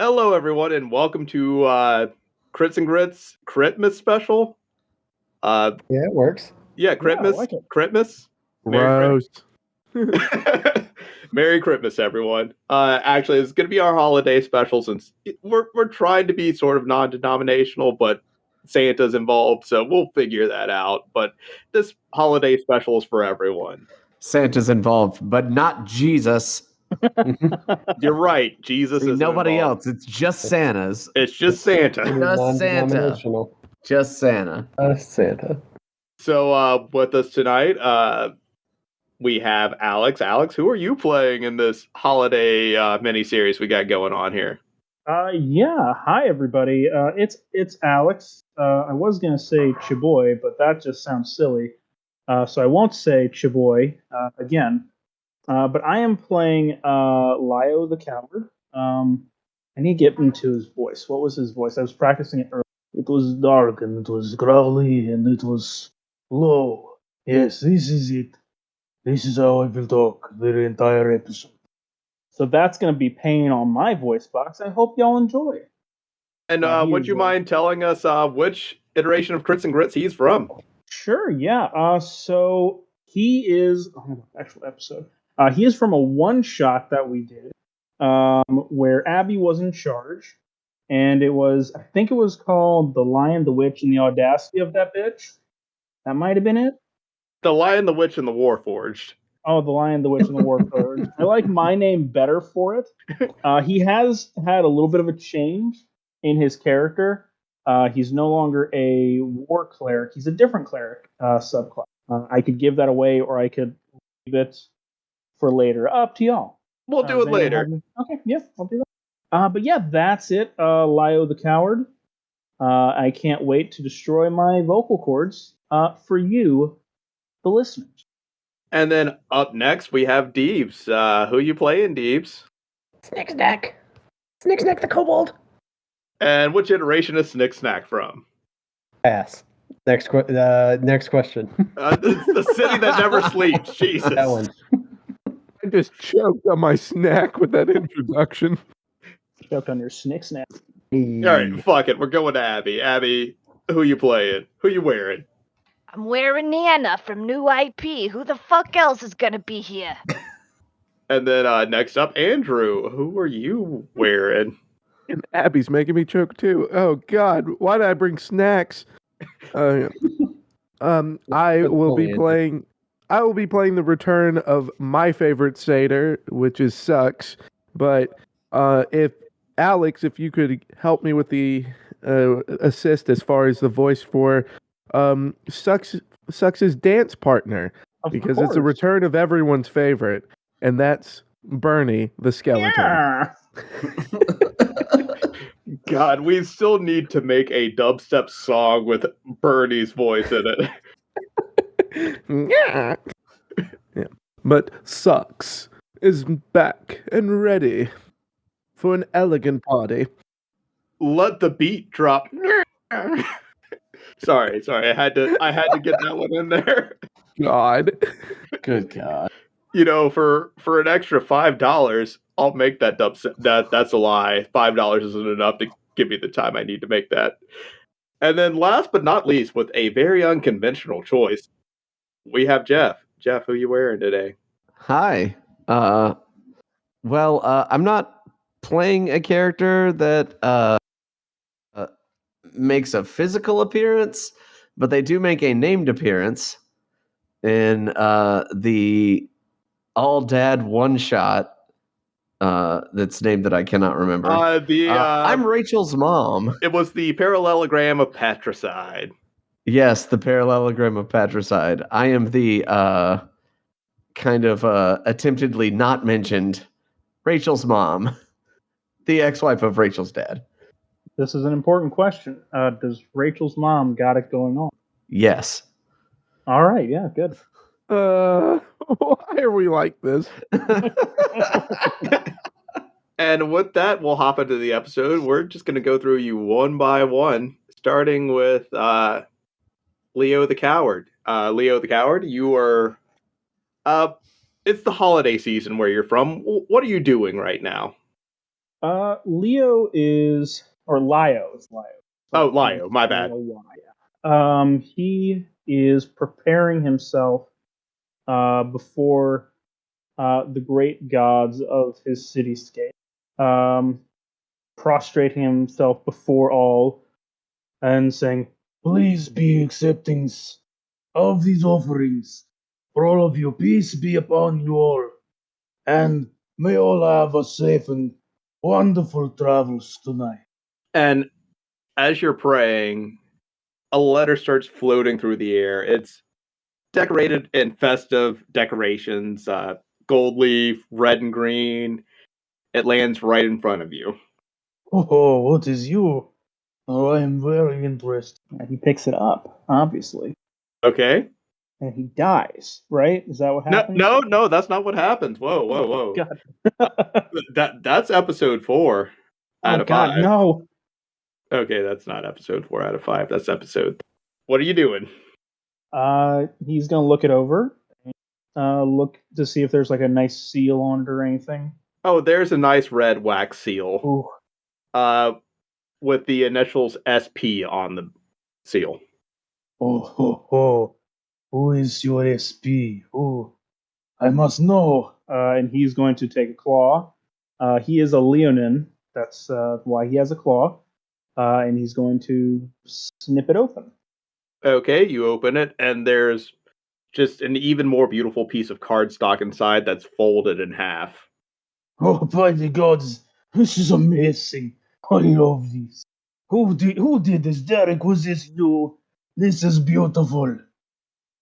Hello, everyone, and welcome to Crits and Grits Critmas special. Yeah, it works. Yeah, Yeah, I Critmas, like it. Critmas. Gross. Merry Christmas, everyone. Actually, it's going to be our holiday special since we're trying to be sort of non-denominational, but Santa's involved, so we'll figure that out. But this holiday special is for everyone. Santa's involved, but not Jesus. You're right. Jesus See, is nobody involved. else. It's just Santa's. It's just Santa. Just Santa. Non-denominational. Just Santa. Santa. So with us tonight, we have Alex. Alex, who are you playing in this holiday mini-series we got going on here? Yeah. Hi, everybody. It's Alex. I was gonna say Chiboy, but that just sounds silly. So I won't say Chiboy again. But I am playing Lio the Coward. I need to get into his voice. What was his voice? I was practicing it earlier. It was dark and it was growly and it was low. Yes, this is it. This is how I will talk the entire episode. So that's going to be paying on my voice box. I hope y'all enjoy. And He would is, you mind telling us which iteration of Crits and Grits he's from? Sure, yeah. So he is actual episode. He is from a one shot that we did, where Abby was in charge, and I think it was called "The Lion, the Witch, and the Audacity of That Bitch." That might have been it. The Lion, the Witch, and the Warforged. Oh, The Lion, the Witch, and the Warforged. I like my name better for it. He has had a little bit of a change in his character. He's no longer a war cleric. He's a different cleric subclass. I could give that away, or I could leave it for later. Up to y'all. We'll do it later. Okay, yeah, I'll do that. But yeah, that's it. Lio the Coward. I can't wait to destroy my vocal cords for you, the listeners. And then up next, we have Deebs. Who you playing, Deebs? Snicksnack. Snicksnack the kobold. And which iteration is Snick Snack from? Pass. Next question. It's the city that never sleeps. Jesus. That one. I just choked on my snack with that introduction. Choked on your snick snack. All right, fuck it. We're going to Abby. Abby, who you playing? Who you wearing? I'm wearing Nana from New IP. Who the fuck else is gonna be here? And then next up, Andrew. Who are you wearing? And Abby's making me choke too. Oh God, why did I bring snacks? I will be playing the return of my favorite satyr, which is Sucks. But if you could help me with the assist as far as the voice for Sucks' dance partner, because it's a return of everyone's favorite, and that's Bernie the skeleton. Yeah. God, we still need to make a dubstep song with Bernie's voice in it. Yeah. But Sucks is back and ready for an elegant party. Let the beat drop. Sorry. I had to get that one in there. God. Good God. You know, for an extra $5, I'll make that dubstep. That's a lie. $5 isn't enough to give me the time I need to make that. And then last but not least, with a very unconventional choice, we have Jeff. Jeff, who you wearing today? Hi. Well, I'm not playing a character that makes a physical appearance, but they do make a named appearance in the All Dad one shot. That's named that I cannot remember. I'm Rachel's mom. It was the parallelogram of patricide. Yes, the parallelogram of patricide. I am the kind of attemptedly not mentioned Rachel's mom, the ex-wife of Rachel's dad. This is an important question. Does Rachel's mom got it going on? Yes. All right, yeah, good. Why are we like this? And with that, we'll hop into the episode. We're just going to go through you one by one, starting with Leo the Coward. Leo the Coward, you are... it's the holiday season where you're from. What are you doing right now? Leo is, or Lio, it's Lio. Oh, Lio, my bad. He is preparing himself before the great gods of his cityscape, prostrating himself before all and saying, "Please be accepting of these offerings. For all of you, peace be upon you all, and may all have a safe and wonderful travels tonight." And as you're praying, a letter starts floating through the air. It's decorated in festive decorations, gold leaf, red and green. It lands right in front of you. Oh, what is you? Oh, I am very interested. And he picks it up, obviously. Okay. And he dies, right? Is that what happens? No, that's not what happens. Whoa. God. That's episode 4 out Oh, of God, 5. no. Okay, that's not episode 4 out of 5. That's episode. What are you doing? He's going to look it over. Look to see if there's like a nice seal on it or anything. Oh, there's a nice red wax seal. Ooh. With the initials SP on the seal. Oh. Who is your SP? Oh, I must know. And he's going to take a claw. He is a Leonin. That's why he has a claw. And he's going to snip it open. Okay, you open it, and there's just an even more beautiful piece of cardstock inside that's folded in half. Oh, by the gods, this is amazing. I love this. Who did this? Derek, was this you? This is beautiful.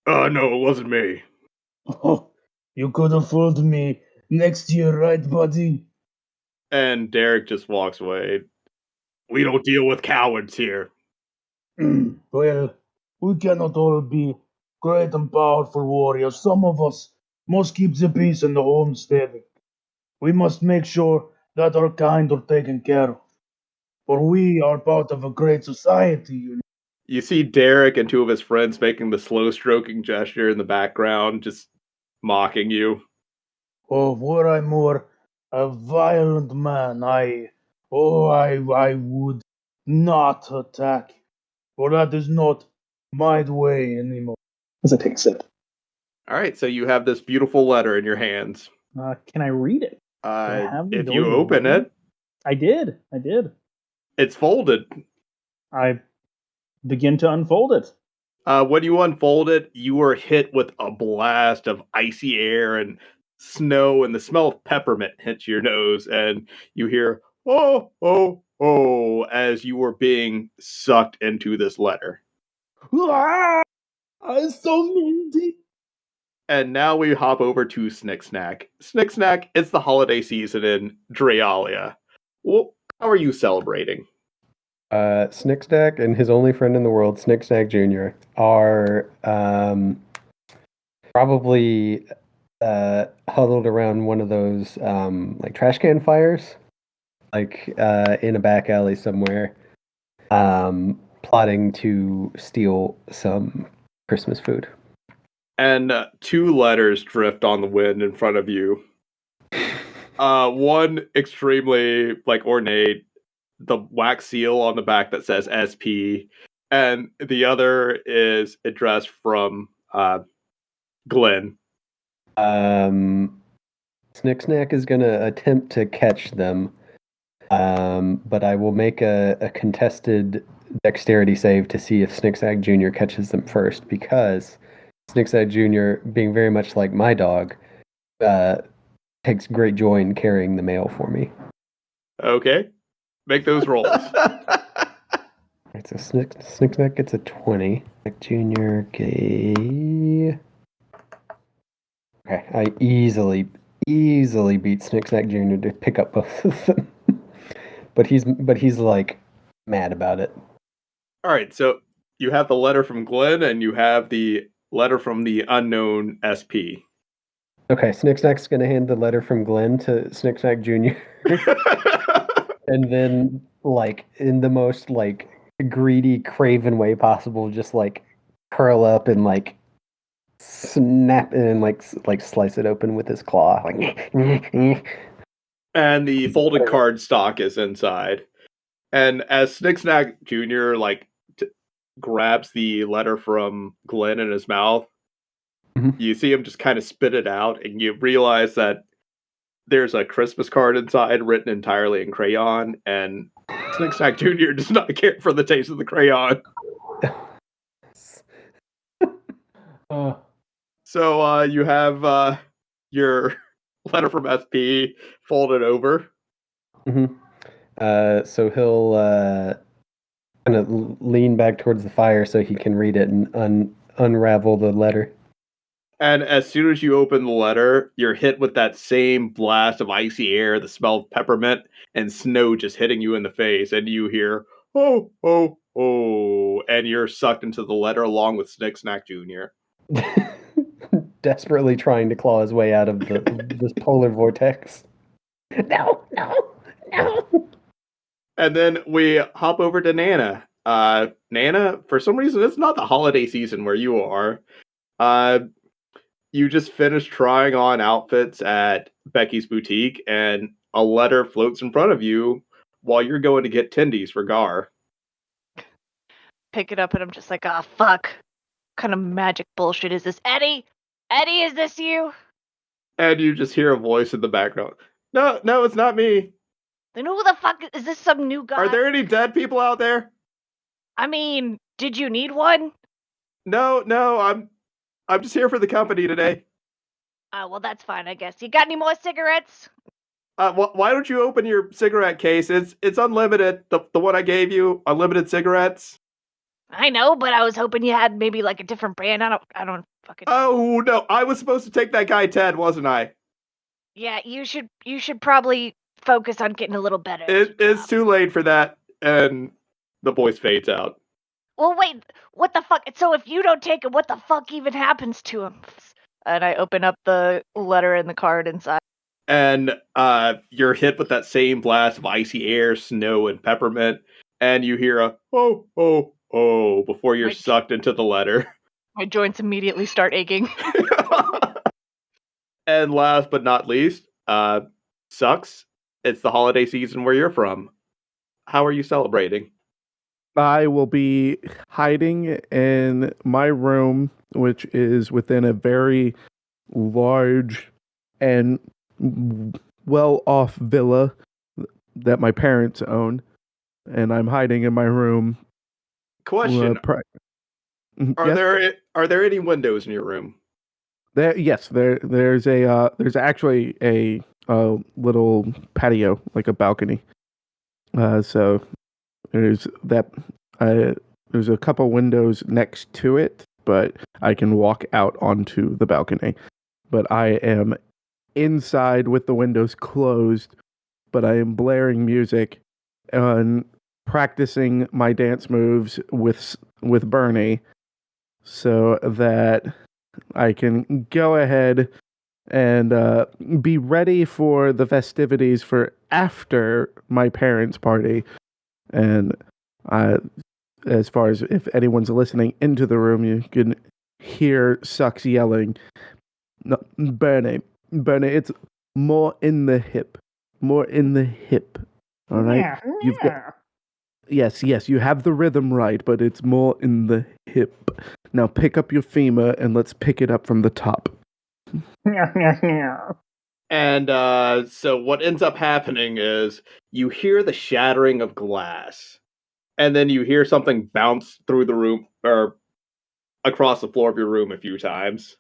No, it wasn't me. Oh, you could have fooled me next year, right, buddy? And Derek just walks away. We don't deal with cowards here. Well, we cannot all be great and powerful warriors. Some of us must keep the peace in the homestead. We must make sure that our kind are taken care of. For we are part of a great society, you know. You see Derek and 2 of his friends making the slow stroking gesture in the background, just mocking you. Oh, were I more a violent man, I would not attack. For that is not my way anymore. As I take a sip. Alright, so you have this beautiful letter in your hands. Can I read it? Do I have the If you ability to open read it, I did. it's folded. I begin to unfold it. When you unfold it, you are hit with a blast of icy air and snow, and the smell of peppermint hits your nose, and you hear, oh, as you are being sucked into this letter. I'm so minty. And now we hop over to Snick Snack. Snick Snack, it's the holiday season in Drealia. Well, how are you celebrating? Snickstack and his only friend in the world, Snickstack Jr., are probably huddled around one of those like trash can fires, like in a back alley somewhere, plotting to steal some Christmas food. And 2 letters drift on the wind in front of you. One extremely ornate, the wax seal on the back that says SP, and the other is addressed from Glenn. Snicksnack is gonna attempt to catch them, but I will make a contested dexterity save to see if Snicksnack Jr. catches them first, because Snicksnack Jr., being very much like my dog, takes great joy in carrying the mail for me. Okay. Make those rolls. Alright, so Snicksnack gets a 20. Jr. Okay, I easily beat Snicksnack Jr. to pick up both of them. but he's like mad about it. Alright, so you have the letter from Glenn and you have the letter from the unknown SP. Okay, Snicksnack's gonna hand the letter from Glenn to Snicksnack Jr. and then, like, in the most like greedy, craven way possible, just like curl up and like snap it and like slice it open with his claw. Like and the folded card stock is inside. And as Snicksnack Jr. Grabs the letter from Glenn in his mouth, you see him just kind of spit it out, and you realize that there's a Christmas card inside written entirely in crayon, and Snicksnack Jr. does not care for the taste of the crayon. So you have your letter from SP folded over. So he'll kind of lean back towards the fire so he can read it and unravel the letter. And as soon as you open the letter, you're hit with that same blast of icy air, the smell of peppermint, and snow just hitting you in the face. And you hear, oh, oh, oh. And you're sucked into the letter along with Snicksnack Jr. Desperately trying to claw his way out of this polar vortex. No. And then we hop over to Nana. Nana, for some reason, it's not the holiday season where you are. You just finished trying on outfits at Becky's boutique, and a letter floats in front of you while you're going to get tendies for Gar. Pick it up, and I'm just like, oh, fuck. What kind of magic bullshit is this? Eddie? Eddie, is this you? And you just hear a voice in the background. No, it's not me. Then who the fuck is this? Some new guy? Are there any dead people out there? I mean, did you need one? No, I'm just here for the company today. Well, that's fine, I guess. You got any more cigarettes? Why don't you open your cigarette case? It's unlimited. The one I gave you, unlimited cigarettes. I know, but I was hoping you had maybe like a different brand. I don't fucking. Oh no, I was supposed to take that guy Ted, wasn't I? Yeah, you should probably focus on getting a little better. It's too late for that, and the voice fades out. Well, wait, what the fuck? So if you don't take him, what the fuck even happens to him? And I open up the letter and the card inside. And you're hit with that same blast of icy air, snow, and peppermint, and you hear a oh, oh, oh before you're sucked into the letter. My joints immediately start aching. And last but not least, sucks. It's the holiday season where you're from. How are you celebrating? I will be hiding in my room, which is within a very large and well-off villa that my parents own, and I'm hiding in my room. Question: Are there any windows in your room? There's actually a little patio, like a balcony. So there's that. There's a couple windows next to it, but I can walk out onto the balcony. But I am inside with the windows closed, but I am blaring music and practicing my dance moves with Bernie, so that I can go ahead and be ready for the festivities for after my parents' party. And as far as if anyone's listening into the room, you can hear Sucks yelling, "No, Bernie, it's more in the hip. All right? Yeah. You've got... Yes, you have the rhythm right, but it's more in the hip. Now pick up your femur and let's pick it up from the top." And so what ends up happening is you hear the shattering of glass, and then you hear something bounce through the room or across the floor of your room a few times.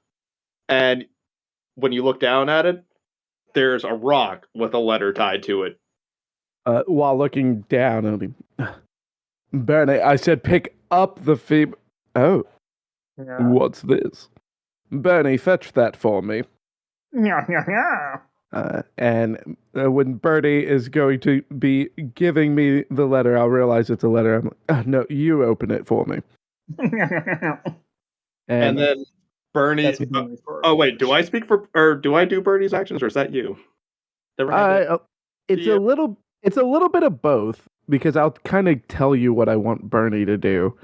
And when you look down at it, there's a rock with a letter tied to it. While looking down, I'll be, Bernie, I said pick up the femur. Oh, yeah. What's this? Bernie, fetch that for me. And when Bernie is going to be giving me the letter, I'll realize it's a letter. I'm like, no, you open it for me. And then Bernie. Oh wait, do I speak for, or do I do Bernie's actions, or is that you? It's a little bit of both, because I'll kind of tell you what I want Bernie to do.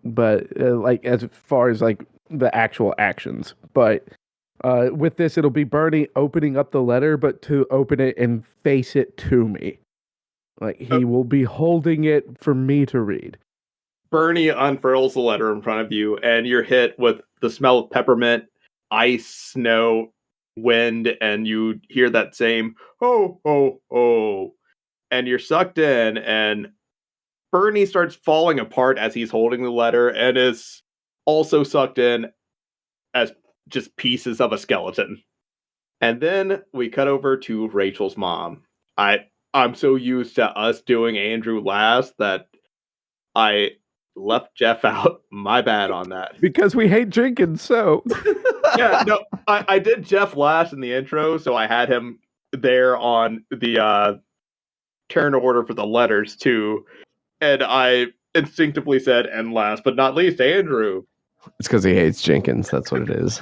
But like as far as like the actual actions, but With this, it'll be Bernie opening up the letter, but to open it and face it to me. Like, he will be holding it for me to read. Bernie unfurls the letter in front of you, and you're hit with the smell of peppermint, ice, snow, wind, and you hear that same "ho, ho, ho." And you're sucked in, and Bernie starts falling apart as he's holding the letter, and is also sucked in as just pieces of a skeleton. And then we cut over to Rachel's mom. I'm so used to us doing Andrew last that I left Jeff out. My bad on that. Because we hate Jenkins, so. Yeah, no, I did Jeff last in the intro, so I had him there on the turn order for the letters too. And I instinctively said, and last but not least, Andrew. It's because he hates Jenkins. That's what it is.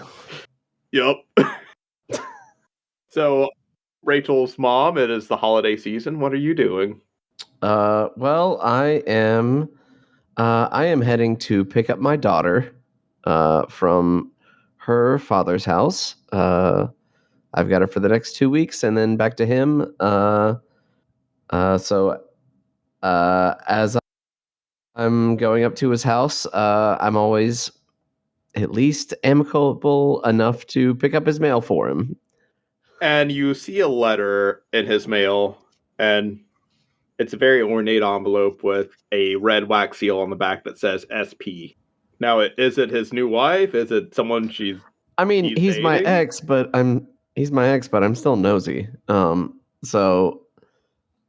Yup. So, Rachel's mom, it is the holiday season. What are you doing? Well, I am heading to pick up my daughter from her father's house. I've got her for the next 2 weeks, and then back to him. So as I'm going up to his house, I'm always at least amicable enough to pick up his mail for him. And you see a letter in his mail, and it's a very ornate envelope with a red wax seal on the back that says SP. Now, is it his new wife? Is it someone she's... I mean, he's my dating? ex, but I'm still nosy. Yeah,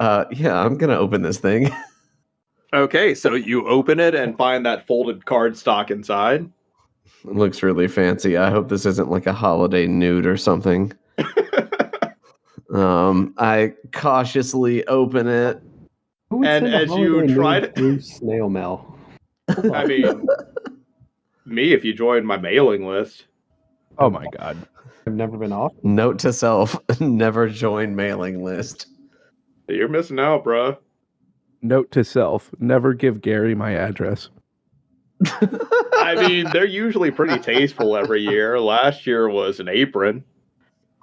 I'm gonna open this thing. Okay, so you open it and find that folded cardstock inside. It looks really fancy. I hope this isn't like a holiday nude or something. I cautiously open it. Who would And send a as you holiday try nude to- through snail mail? Hold I on. mean, me if you join my mailing list. Oh my god. I've never been off. Note to self: never join mailing list. You're missing out, bruh. Note to self: never give Gary my address. I mean, they're usually pretty tasteful every year. Last year was an apron.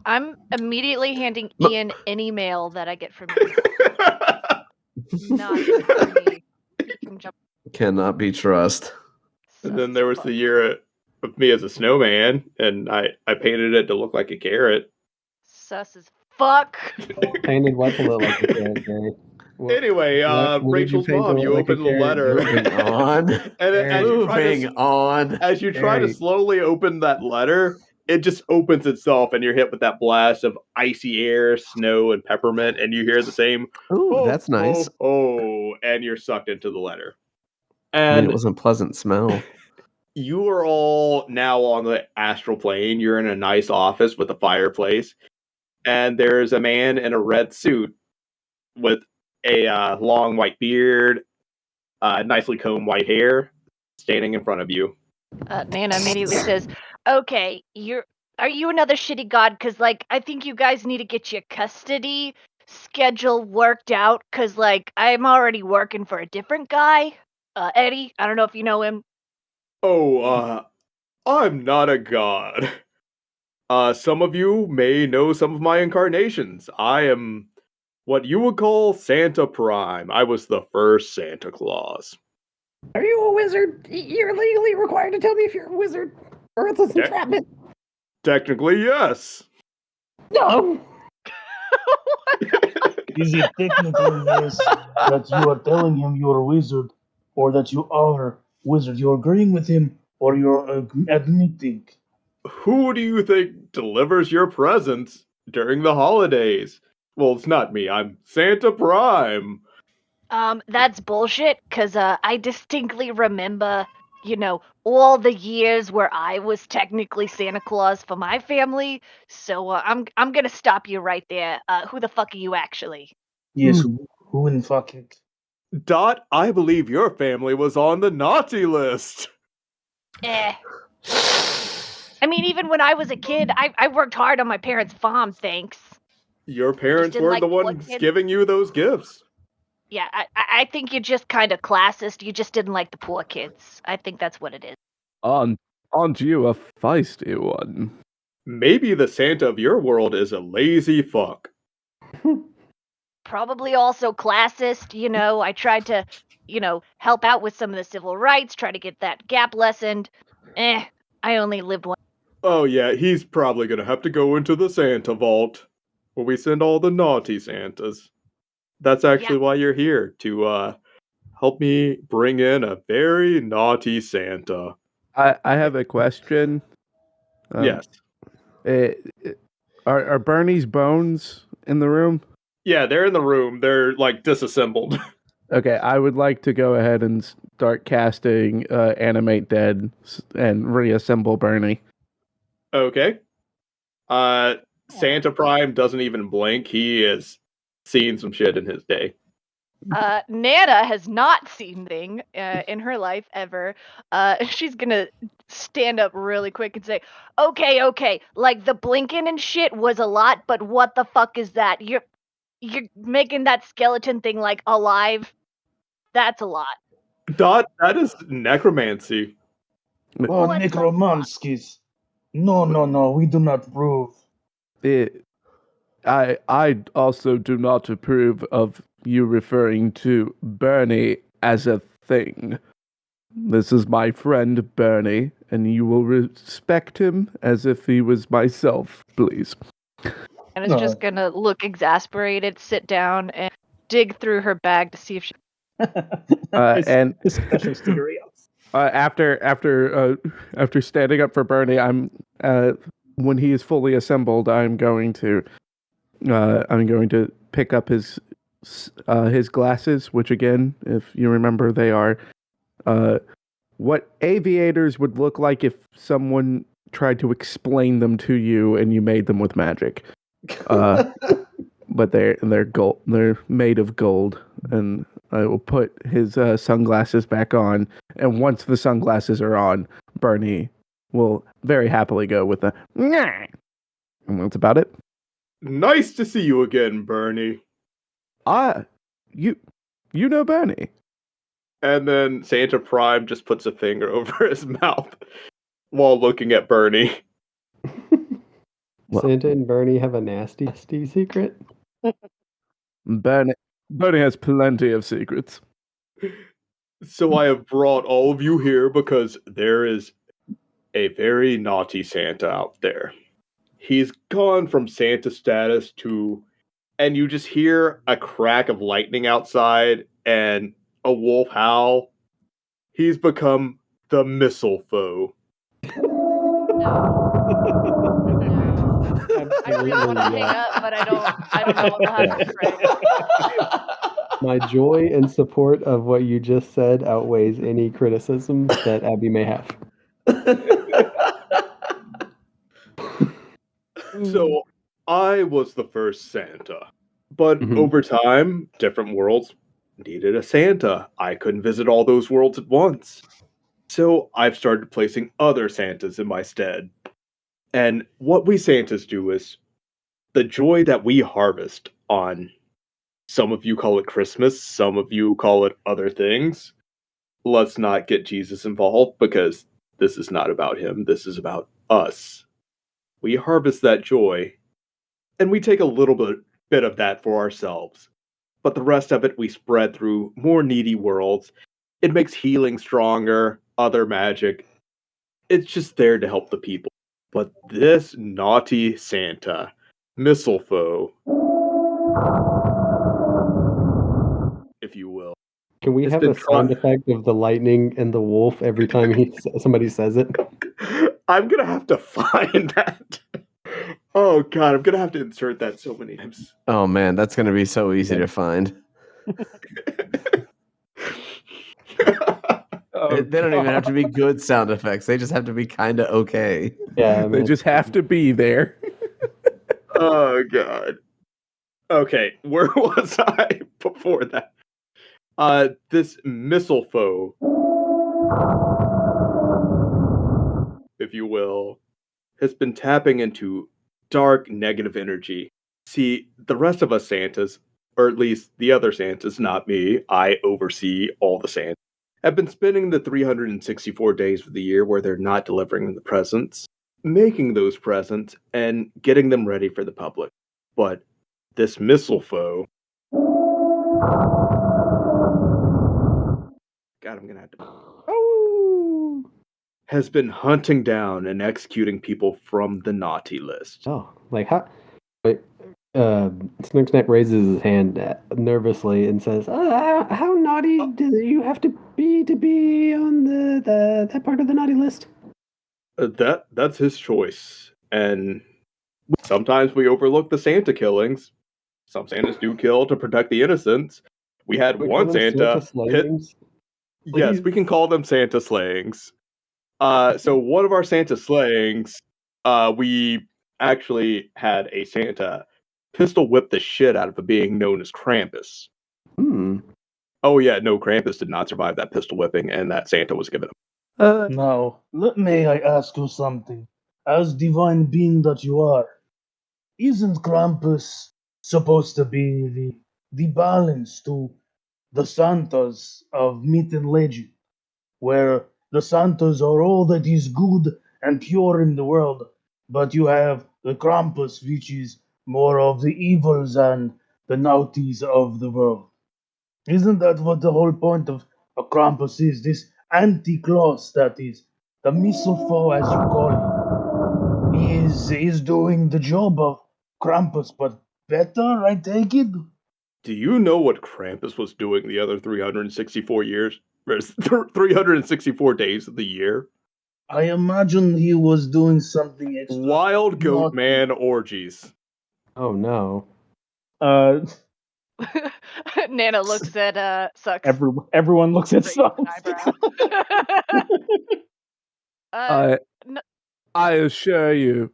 I'm immediately handing Ian any mail that I get from you. Not good for me. He can jump. Cannot be trust. And then there was the year of me as a snowman, and I painted it to look like a carrot. Sus as fuck. Painted what to look like a carrot, Gary? Anyway, what did you Rachel's paint to mom, look you like a open the carrot, letter. Moving on. And as you try to Gary. slowly open that letter, it just opens itself, and you're hit with that blast of icy air, snow, and peppermint, and you hear the same Ooh, that's nice. oh, and you're sucked into the letter. I mean, And it wasn't a pleasant smell. you are all now on the astral plane. You're in a nice office with a fireplace, and there's a man in a red suit with a long white beard, nicely combed white hair, standing in front of you. Nana immediately says, "Okay, are you another shitty god? Cause like I think you guys need to get your custody schedule worked out. Cause like I'm already working for a different guy, Eddie. I don't know if you know him. Oh, I'm not a god. Some of you may know some of my incarnations. I am what you would call Santa Prime. I was the first Santa Claus. Are you a wizard? You're legally required to tell me if you're a wizard, or it's an Yeah. entrapment. Technically, yes. No. Is it technically yes that you are telling him you're a wizard, or that you are wizard? You're agreeing with him, or you're admitting? Who do you think delivers your presents during the holidays? Well, it's not me. I'm Santa Prime. That's bullshit. Cause I distinctly remember, all the years where I was technically Santa Claus for my family. So I'm gonna stop you right there. Who the fuck are you actually? Yes, who in fucking? Dot, I believe your family was on the naughty list. Eh. I mean, even when I was a kid, I worked hard on my parents' farm, thanks. Your parents didn't were like the poor ones kids. giving you those gifts. Yeah, I think you're just kind of classist. You just didn't like the poor kids. I think that's what it is. Aren't you a feisty one? Maybe the Santa of your world is a lazy fuck. Probably also classist, I tried to, help out with some of the civil rights, try to get that gap lessened. I only lived one. Oh yeah, he's probably gonna have to go into the Santa vault, where we send all the naughty Santas. That's actually why you're here, to help me bring in a very naughty Santa. I have a question. Yes. eh, are Bernie's bones in the room? Yeah, they're in the room. They're like disassembled. Okay, I would like to go ahead and start casting Animate Dead and reassemble Bernie. Okay. Santa Prime doesn't even blink. He is seeing some shit in his day. Nana has not seen thing in her life ever. She's gonna stand up really quick and say, okay, like the blinking and shit was a lot, but what the fuck is that? You're making that skeleton thing like alive? That's a lot. That is necromancy. Oh, What's the necromanskis. No, we do not approve. I also do not approve of you referring to Bernie as a thing. This is my friend Bernie, and you will respect him as if he was myself, please. And it's just gonna look exasperated, sit down, and dig through her bag to see if she. And his special cereals. After standing up for Bernie, I'm when he is fully assembled, I'm going to pick up his glasses, which again, if you remember, they are what aviators would look like if someone tried to explain them to you and you made them with magic. But they're gold. They're made of gold, and I will put his sunglasses back on. And once the sunglasses are on, Bernie will very happily go with the "Nyah." And that's about it. Nice to see you again, Bernie. You know Bernie. And then Santa Prime just puts a finger over his mouth while looking at Bernie. Santa and Bernie have a nasty secret. Bernie has plenty of secrets. So I have brought all of you here because there is a very naughty Santa out there. He's gone from Santa status to, and you just hear a crack of lightning outside and a wolf howl. He's become the missile foe. I really want to hang up, but I don't know what I'll have to say. My joy and support of what you just said outweighs any criticism that Abby may have. So I was the first Santa, but over time, different worlds needed a Santa. I couldn't visit all those worlds at once. So I've started placing other Santas in my stead. And what we Santas do is the joy that we harvest on, some of you call it Christmas, some of you call it other things. Let's not get Jesus involved because this is not about him. This is about us. We harvest that joy and we take a little bit of that for ourselves. But the rest of it we spread through more needy worlds. It makes healing stronger, other magic. It's just there to help the people. But this naughty Santa, Mistlefo, if you will. Can we have a sound effect of the lightning and the wolf every time somebody says it? I'm gonna have to find that. Oh god, I'm gonna have to insert that so many times. Oh man, that's gonna be so easy to find. They don't even have to be good sound effects. They just have to be kind of okay. Yeah, they just have to be there. Oh god. Okay, where was I before that? This missile foe, if you will, has been tapping into dark negative energy. See, the rest of us Santas, or at least the other Santas, not me, I oversee all the Santas, have been spending the 364 days of the year where they're not delivering the presents. making those presents and getting them ready for the public. But this missile foe, God, I'm gonna have to, Oh. has been hunting down and executing people from the naughty list. Oh, like how? Wait, Snooksnack raises his hand nervously and says, "How naughty do you have to be on the that part of the naughty list?" That's his choice, and sometimes we overlook the Santa killings. Some Santas do kill to protect the innocents. We had We call one them Santa Santa hit. slayings. Yes, we can call them Santa slayings. So one of our Santa slayings, we actually had a Santa pistol whip the shit out of a being known as Krampus. Hmm. Oh yeah, no, Krampus did not survive that pistol whipping, and that Santa was given him. Now, may I ask you something? As divine being that you are, isn't Krampus supposed to be the balance to the Santas of myth and legend, where the Santas are all that is good and pure in the world, but you have the Krampus, which is more of the evils and the naughties of the world. Isn't that what the whole point of a Krampus is? This anti-claus that is the mistletoe, as you call him, is doing the job of Krampus, but better, I take it. Do you know what Krampus was doing the other 364 years? 364 days of the year? I imagine he was doing something extra Wild goat naughty. man orgies. Oh no. Uh, Nana looks at Sucks. everyone looks at Raise an Sucks. eyebrow. I n- I assure you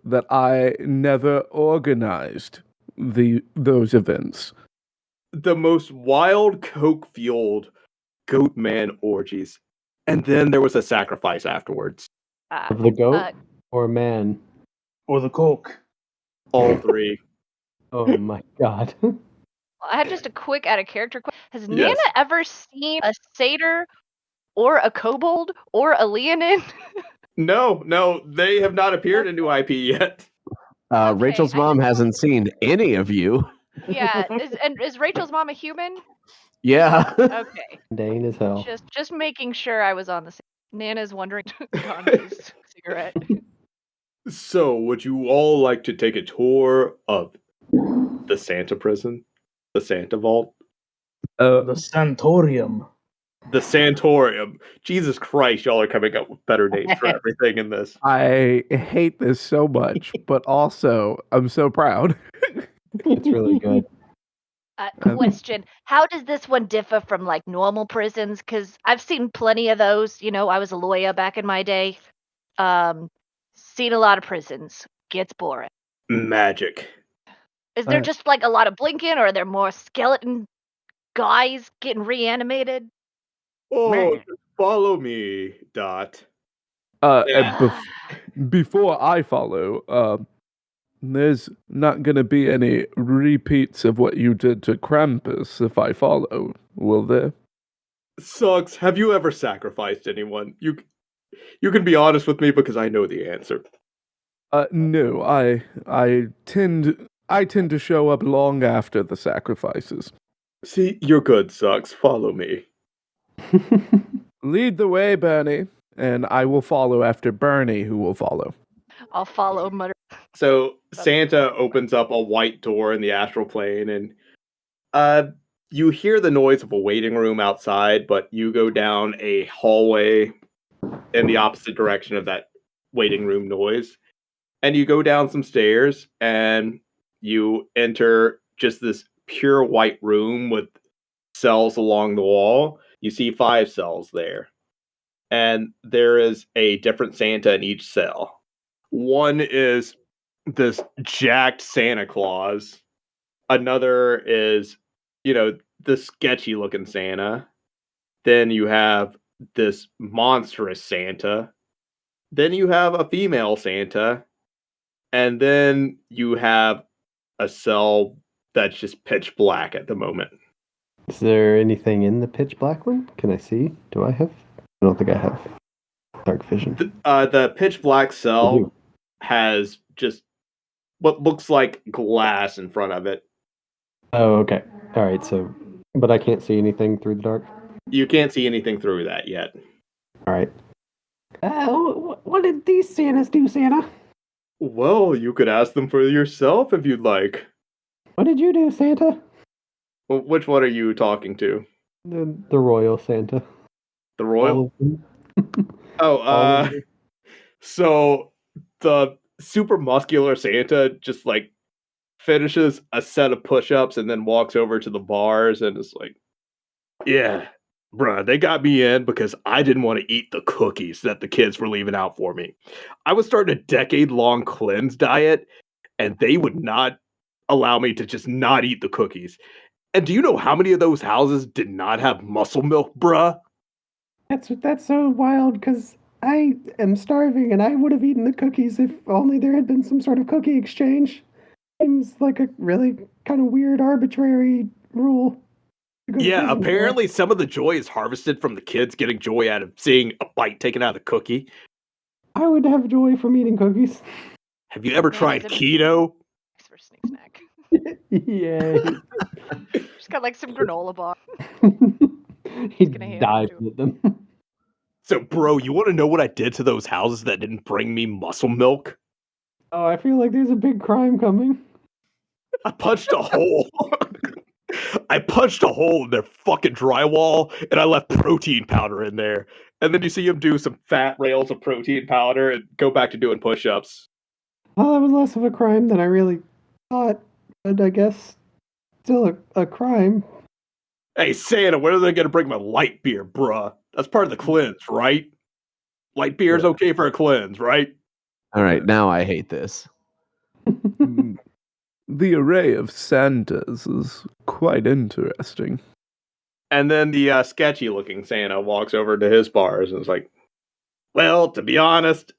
that I never organized those events. The most wild coke-fueled goat man orgies. And then there was a sacrifice afterwards. Of the goat or man? Or the Coke. All three. Oh my god. I have just a quick out of character question. Has Yes. Nana ever seen a satyr or a kobold or a leonin? No, they have not appeared in new IP yet. Okay, Rachel's I mom just hasn't seen any of you. Yeah, is Rachel's mom a human? Yeah. Okay, Dane as hell. just making sure I was on the same. Nana's wondering Gandhi's cigarette. So, would you all like to take a tour of the Santa prison? The Santa vault? The Santorium. The Santorium. Jesus Christ, y'all are coming up with better names for everything in this. I hate this so much, but also I'm so proud. It's really good. Question: how does this one differ from like normal prisons? Because I've seen plenty of those. You know, I was a lawyer back in my day. Seen a lot of prisons. Gets boring. Magic. Is there just like a lot of blinking, or are there more skeleton guys getting reanimated? Oh, just follow me, Dot. Before I follow, there's not going to be any repeats of what you did to Krampus if I follow, will there? Sucks. Have you ever sacrificed anyone? You can be honest with me because I know the answer. No, I tend to show up long after the sacrifices. See, you're good, Sucks. Follow me. Lead the way, Bernie, and I will follow after Bernie, who will follow. I'll follow Mutter. So Santa opens up a white door in the astral plane, and you hear the noise of a waiting room outside, but you go down a hallway in the opposite direction of that waiting room noise. And you go down some stairs and you enter just this pure white room with cells along the wall. You see 5 cells there. And there is a different Santa in each cell. One is this jacked Santa Claus. Another is, the sketchy looking Santa. Then you have this monstrous Santa. Then you have a female Santa. And then you have a cell that's just pitch black at the moment. Is there anything in the pitch black one? Can I see? Do I have? I don't think I have. Dark vision. The pitch black I cell do. has just what looks like glass in front of it. Oh, okay. All right. So, but I can't see anything through the dark. You can't see anything through that yet. All right. What did these Santas do, Santa? Well, you could ask them for yourself if you'd like. What did you do, Santa? Well, which one are you talking to? The royal Santa. The royal? All of them. Oh, All of them. so the super muscular Santa just like finishes a set of push-ups and then walks over to the bars and is like, yeah, bruh, they got me in because I didn't want to eat the cookies that the kids were leaving out for me. I was starting a decade-long cleanse diet, and they would not allow me to just not eat the cookies. And do you know how many of those houses did not have muscle milk, bruh? That's so wild because I am starving and I would have eaten the cookies if only there had been some sort of cookie exchange. Seems like a really kind of weird, arbitrary rule. to go to Yeah, prison for. apparently some of the joy is harvested from the kids getting joy out of seeing a bite taken out of the cookie. I would have joy from eating cookies. Have you ever Man, tried he's a- keto? Thanks for sneak snack. Yay. Just got like some granola bar. He gonna hand dives it to with them. So, bro, you want to know what I did to those houses that didn't bring me muscle milk? Oh, I feel like there's a big crime coming. I punched a hole. I punched a hole in their fucking drywall, and I left protein powder in there. And then you see him do some fat rails of protein powder and go back to doing push-ups. Well, that was less of a crime than I really thought, but I guess still a crime. Hey, Santa, when are they going to bring my light beer, bruh? That's part of the cleanse, right? Light beer's okay for a cleanse, right? All right, now I hate this. The array of Santas is quite interesting. And then the sketchy-looking Santa walks over to his bars and is like, well, to be honest,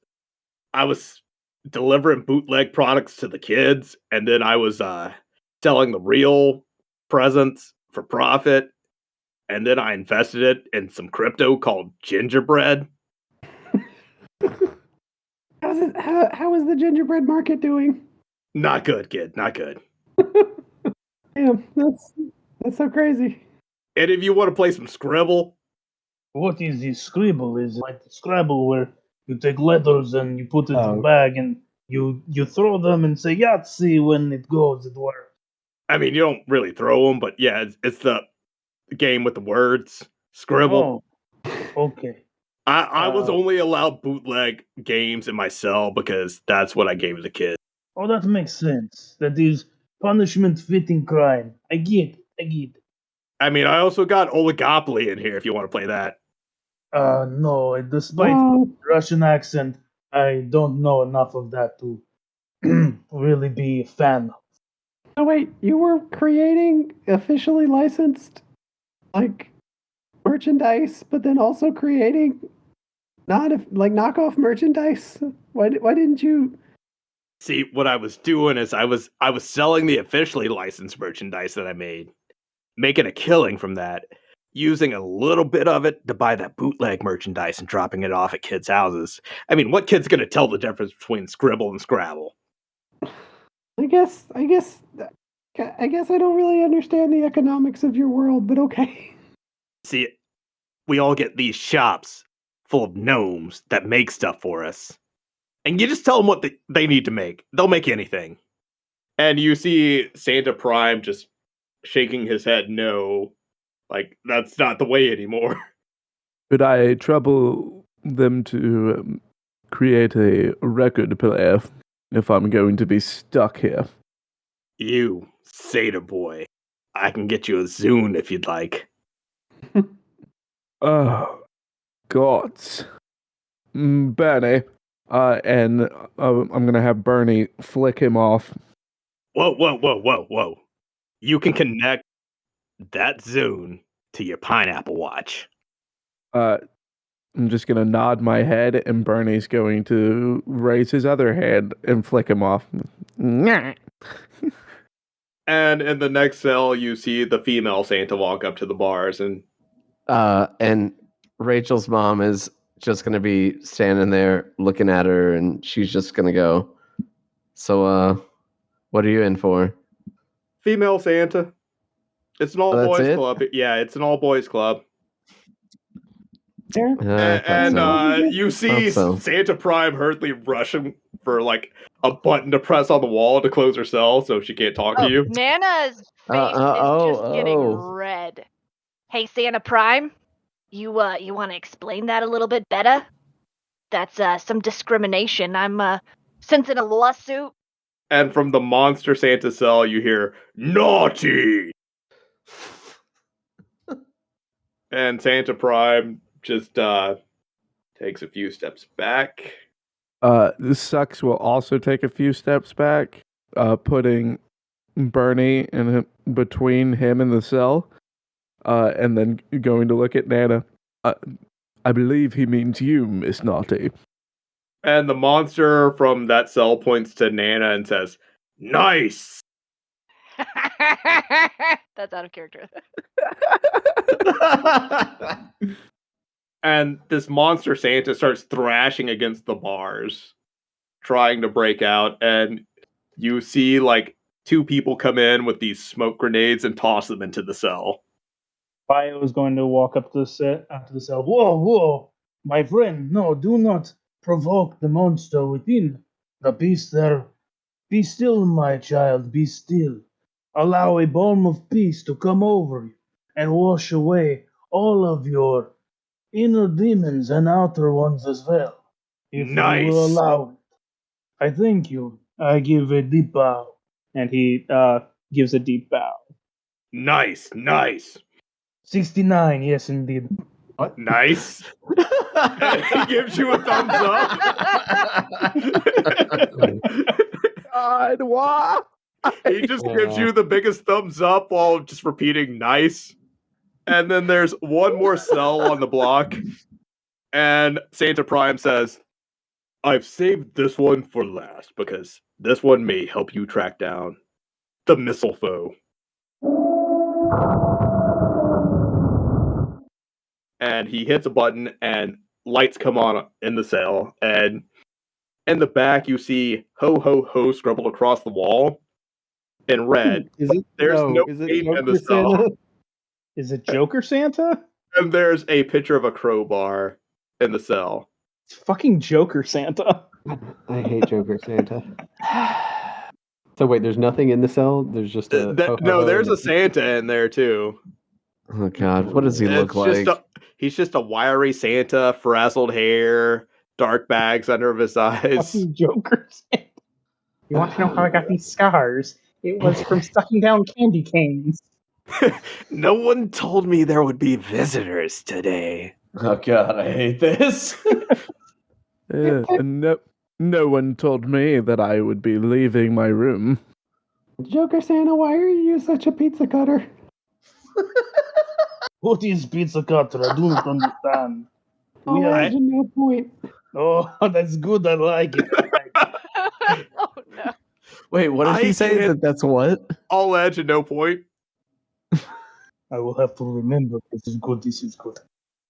I was delivering bootleg products to the kids, and then I was selling the real presents for profit, and then I invested it in some crypto called gingerbread. How is the gingerbread market doing? Not good, kid. Not good. Damn, that's so crazy. And if you want to play some Scribble, What is this scribble? Is it like the Scrabble where you take letters and you put it in Oh. a bag and you throw them and say Yahtzee when it goes, it works. I mean, you don't really throw them, but yeah, it's the game with the words. Scribble. Oh, okay. I was Uh, only allowed bootleg games in my cell because that's what I gave the kids. Oh, that makes sense. That is punishment fitting crime. I get it. I mean, I also got Oligopoly in here if you want to play that. No, despite Oh, Russian accent, I don't know enough of that to really be a fan. so wait, you were creating officially licensed like merchandise, but then also creating not like knockoff merchandise? Why didn't you? See, what I was doing is I was selling the officially licensed merchandise that I made, making a killing from that, using a little bit of it to buy that bootleg merchandise and dropping it off at kids' houses. I mean, what kid's gonna tell the difference between Scribble and Scrabble? I guess I don't really understand the economics of your world, but okay. See, we all get these shops full of gnomes that make stuff for us. And you just tell them what they need to make. They'll make anything. And you see Santa Prime just shaking his head no. Like, that's not the way anymore. Could I trouble them to create a record player if I'm going to be stuck here? You, Santa boy. I can get you a Zune if you'd like. Oh, gods. Bernie. And I'm going to have Bernie flick him off. Whoa. You can connect that Zune to your Pineapple Watch. I'm just going to nod my head, and Bernie's going to raise his other hand and flick him off. And in the next cell, you see the female Santa walk up to the bars and And Rachel's mom is just going to be standing there looking at her, and she's just going to go, so, what are you in for? Female Santa. It's an all that's boys it? club. Yeah, it's an all boys club. Yeah. You see Santa Prime hurriedly rushing for like a button to press on the wall to close her cell so she can't talk to you. Nana's face is just getting red. Hey, Santa Prime, you want to explain that a little bit better? That's some discrimination. I'm sensing a lawsuit. And from the monster Santa cell, you hear naughty. And Santa Prime just takes a few steps back. Sucks will also take a few steps back, putting Bernie between him and the cell, and then going to look at Nana. I believe he means you, Miss Naughty. And the monster from that cell points to Nana and says, "Nice." That's out of character. And this monster Santa starts thrashing against the bars, trying to break out. And you see like 2 people come in with these smoke grenades and toss them into the cell. Bio is going to walk up to the cell. Whoa, whoa, my friend! No, do not provoke the monster within. The beast there. Be still, my child. Be still. Allow a balm of peace to come over you and wash away all of your inner demons and outer ones as well. If you will allow it. I thank you. I give a deep bow. And he gives a deep bow. Nice. 69, yes, indeed. What? Nice. And he gives you a thumbs up. God, why? He just gives you the biggest thumbs up while just repeating nice. And then there's one more cell on the block. And Santa Prime says, "I've saved this one for last because this one may help you track down the missile foe." And he hits a button and lights come on in the cell. And in the back, you see ho ho ho scribbled across the wall in red. Is it name in the cell. Santa? Is it Joker Santa? And there's a picture of a crowbar in the cell. It's fucking Joker Santa. I hate Joker Santa. So wait, there's nothing in the cell? There's just a... There's a Santa in there too. Oh God, what does he look like? He's just a wiry Santa, frazzled hair, dark bags under his eyes. Fucking Joker Santa. You want to know how I got these scars? It was from sucking down candy canes. No one told me there would be visitors today. Oh God, I hate this. No one told me that I would be leaving my room. Joker Santa, why are you such a pizza cutter? What is pizza cutter? I do not understand. No point. Oh, that's good. I like it. Oh no. Wait, what did he say? That's what? All edge and no point. I will have to remember. This is good.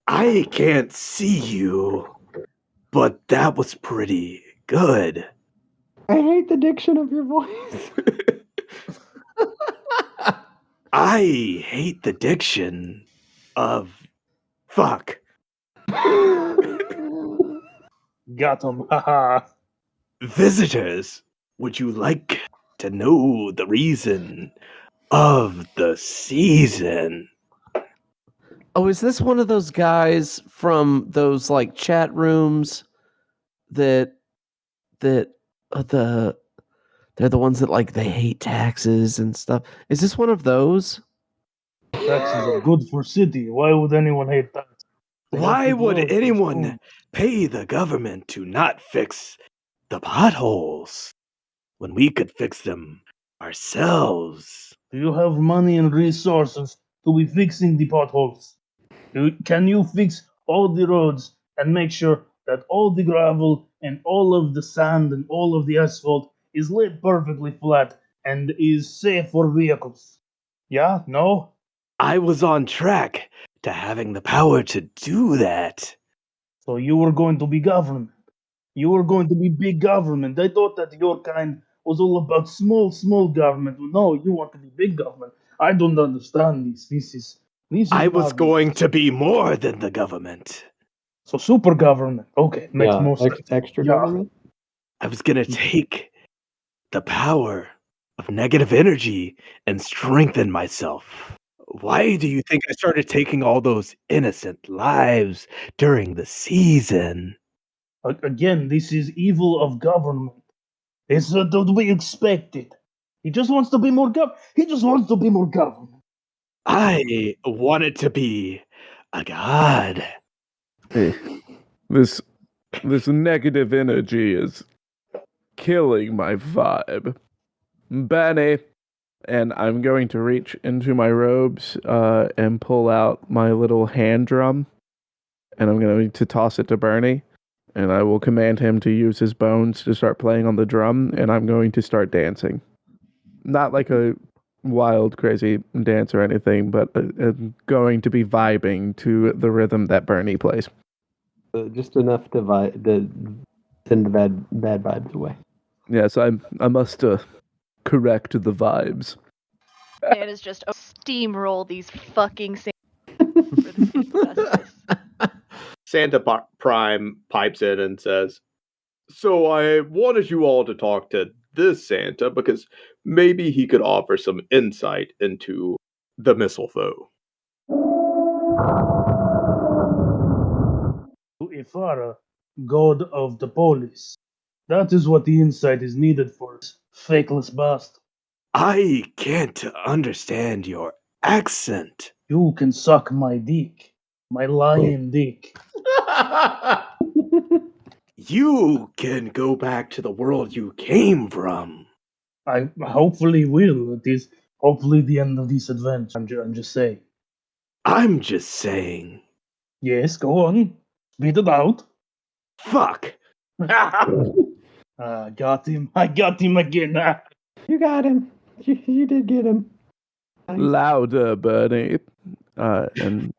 I can't see you, but that was pretty good. I hate the diction of your voice. I hate the diction of fuck. Got him. Haha. Visitors, would you like to know the reason of the season? Oh, is this one of those guys from those like chat rooms that they're the ones that like they hate taxes and stuff? Is this one of those? Taxes are good for city. Why would anyone hate taxes? Why would anyone pay the government to not fix the potholes when we could fix them ourselves? Do you have money and resources to be fixing the potholes? Can you fix all the roads and make sure that all the gravel and all of the sand and all of the asphalt is laid perfectly flat and is safe for vehicles? Yeah? No? I was on track to having the power to do that. So you were going to be government. You were going to be big government. I thought that your kind was all about small government. No, you want to be big government. I don't understand this. This is I was madness. going to be more than the government. So super government. Okay, makes more sense. Extra Yeah. government. I was going to take the power of negative energy and strengthen myself. Why do you think I started taking all those innocent lives during the season? Again, this is evil of government. It's to be expected. He just wants to be more He just wants to be more government. I wanted to be a god. Hey, this negative energy is killing my vibe. Benny, and I'm going to reach into my robes and pull out my little hand drum, and I'm going to toss it to Bernie, and I will command him to use his bones to start playing on the drum, and I'm going to start dancing. Not like a wild, crazy dance or anything, but I'm going to be vibing to the rhythm that Bernie plays. Just enough to send the bad vibes away. Yes, I must correct the vibes. It is just steamroll these fucking for the justice. Santa Prime pipes in and says, "So I wanted you all to talk to this Santa because maybe he could offer some insight into the mistletoe." Ifara, god of the polis. That is what the insight is needed for. Fakeless bastard. I can't understand your accent. You can suck my dick. My lion dick. You can go back to the world you came from. I hopefully will. It is hopefully the end of this adventure. I'm just saying. I'm just saying. Yes, go on. Spit it out. Fuck. Got him. I got him again. You got him. You did get him. Nice. Louder, Bernie. And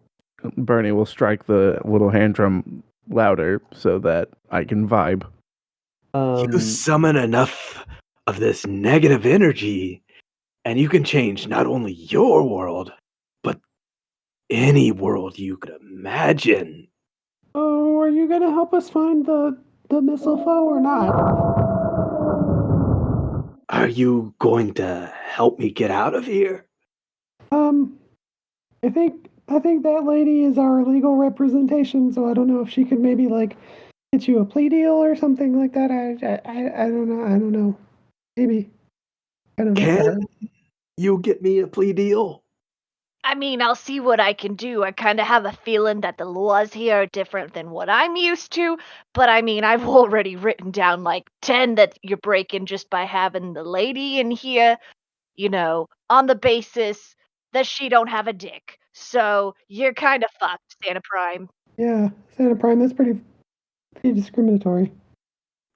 Bernie will strike the little hand drum louder so that I can vibe. You summon enough of this negative energy, and you can change not only your world, but any world you could imagine. Oh, are you gonna help us find the mistletoe or not? Are you going to help me get out of here? I think that lady is our legal representation, so I don't know if she could maybe like get you a plea deal or something like that. I don't know. I don't know. Maybe. I don't know. Can you get me a plea deal? I mean, I'll see what I can do. I kind of have a feeling that the laws here are different than what I'm used to, but I mean, I've already written down like 10 that you're breaking just by having the lady in here, on the basis that she don't have a dick. So you're kind of fucked, Santa Prime. Yeah, Santa Prime, that's pretty discriminatory.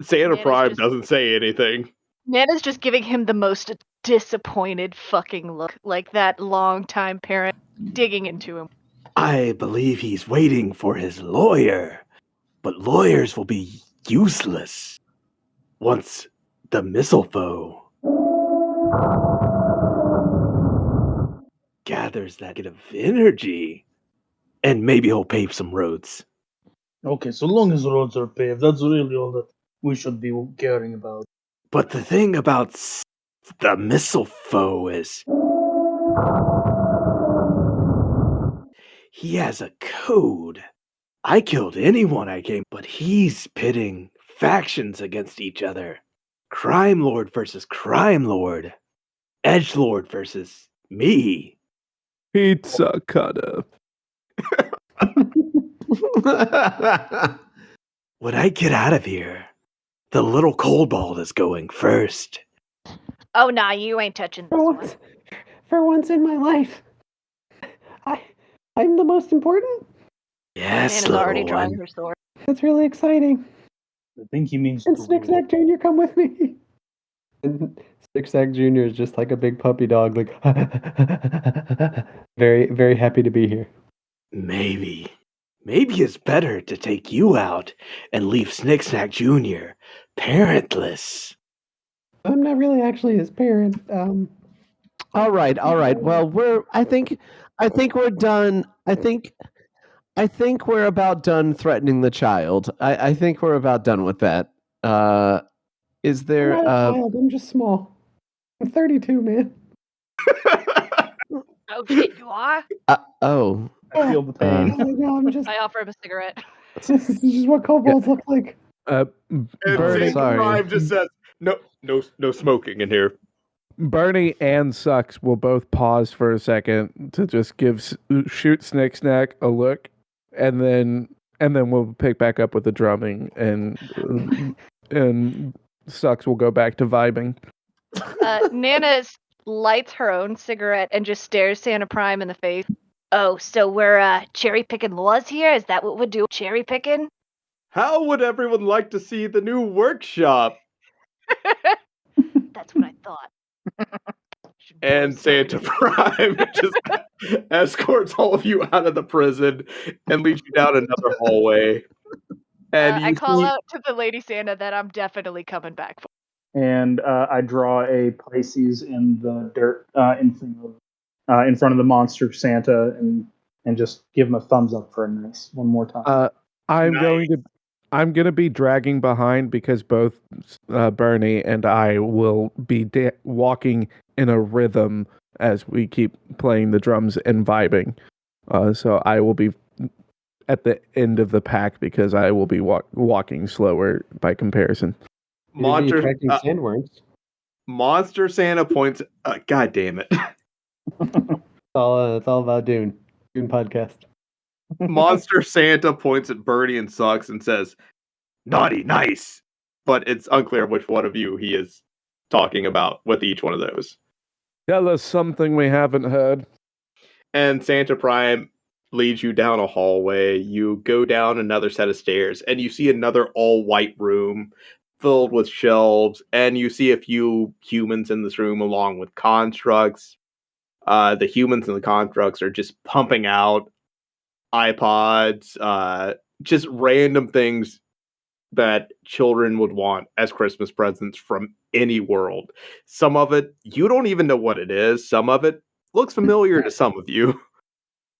Santa Prime doesn't say anything. Nana's just giving him the most disappointed fucking look, like that long-time parent digging into him. I believe he's waiting for his lawyer, but lawyers will be useless once the mistletoe gathers that negative energy, and maybe he'll pave some roads. Okay, so long as roads are paved, that's really all that we should be caring about. But the thing about the mistletoe is he has a code. I killed anyone I came, but he's pitting factions against each other. Crime Lord versus Crime Lord. Edgelord versus me. Pizza cutter. When I get out of here, the little kobold is going first. Oh, nah, you ain't touching this one. For once in my life, I'm the most important? Yes, Nana's already drawing her sword. That's really exciting. I think he means And Snicksack Jr., come with me. And Snicksack Jr. is just like a big puppy dog, like very, very happy to be here. Maybe maybe it's better to take you out and leave Snicksnack Jr. parentless. I'm not really actually his parent. All right. Well, I think we're done. I think we're about done threatening the child. I think we're about done with that. Is I'm there not a child. I'm just small. I'm 32, man. Oh shit, you are? oh, I feel the pain. No, I'm just. I offer him a cigarette. This is just what kobolds look like. And Bernie- Santa sorry. Prime just says, no smoking in here. Bernie and Sucks will both pause for a second to just shoot Snicksnack a look, and then we'll pick back up with the drumming, and Sucks will go back to vibing. Nana lights her own cigarette and just stares Santa Prime in the face. Oh, so we're cherry picking laws here? Is that what we're doing? Cherry picking? How would everyone like to see the new workshop? That's what I thought. And Santa Prime just escorts all of you out of the prison and leads you down another hallway. And I you call see, out to the Lady Santa that I'm definitely coming back for. And I draw a Pisces in the dirt in front of the monster Santa, and just give him a thumbs up for a nice one more time. I'm Nice. I'm gonna be dragging behind because both Bernie and I will be walking in a rhythm as we keep playing the drums and vibing. So I will be at the end of the pack because I will be walking slower by comparison. You'll be Monster, attracting sandworms. Monster Santa points. God damn it! It's all about Dune. Dune podcast. Monster Santa points at Bernie and Sucks and says, "Naughty, nice." But it's unclear which one of you he is talking about with each one of those. Tell us something we haven't heard. And Santa Prime leads you down a hallway. You go down another set of stairs, and you see another all-white room filled with shelves, and you see a few humans in this room along with constructs. The humans and the constructs are just pumping out iPods, just random things that children would want as Christmas presents from any world. Some of it, you don't even know what it is. Some of it looks familiar to some of you.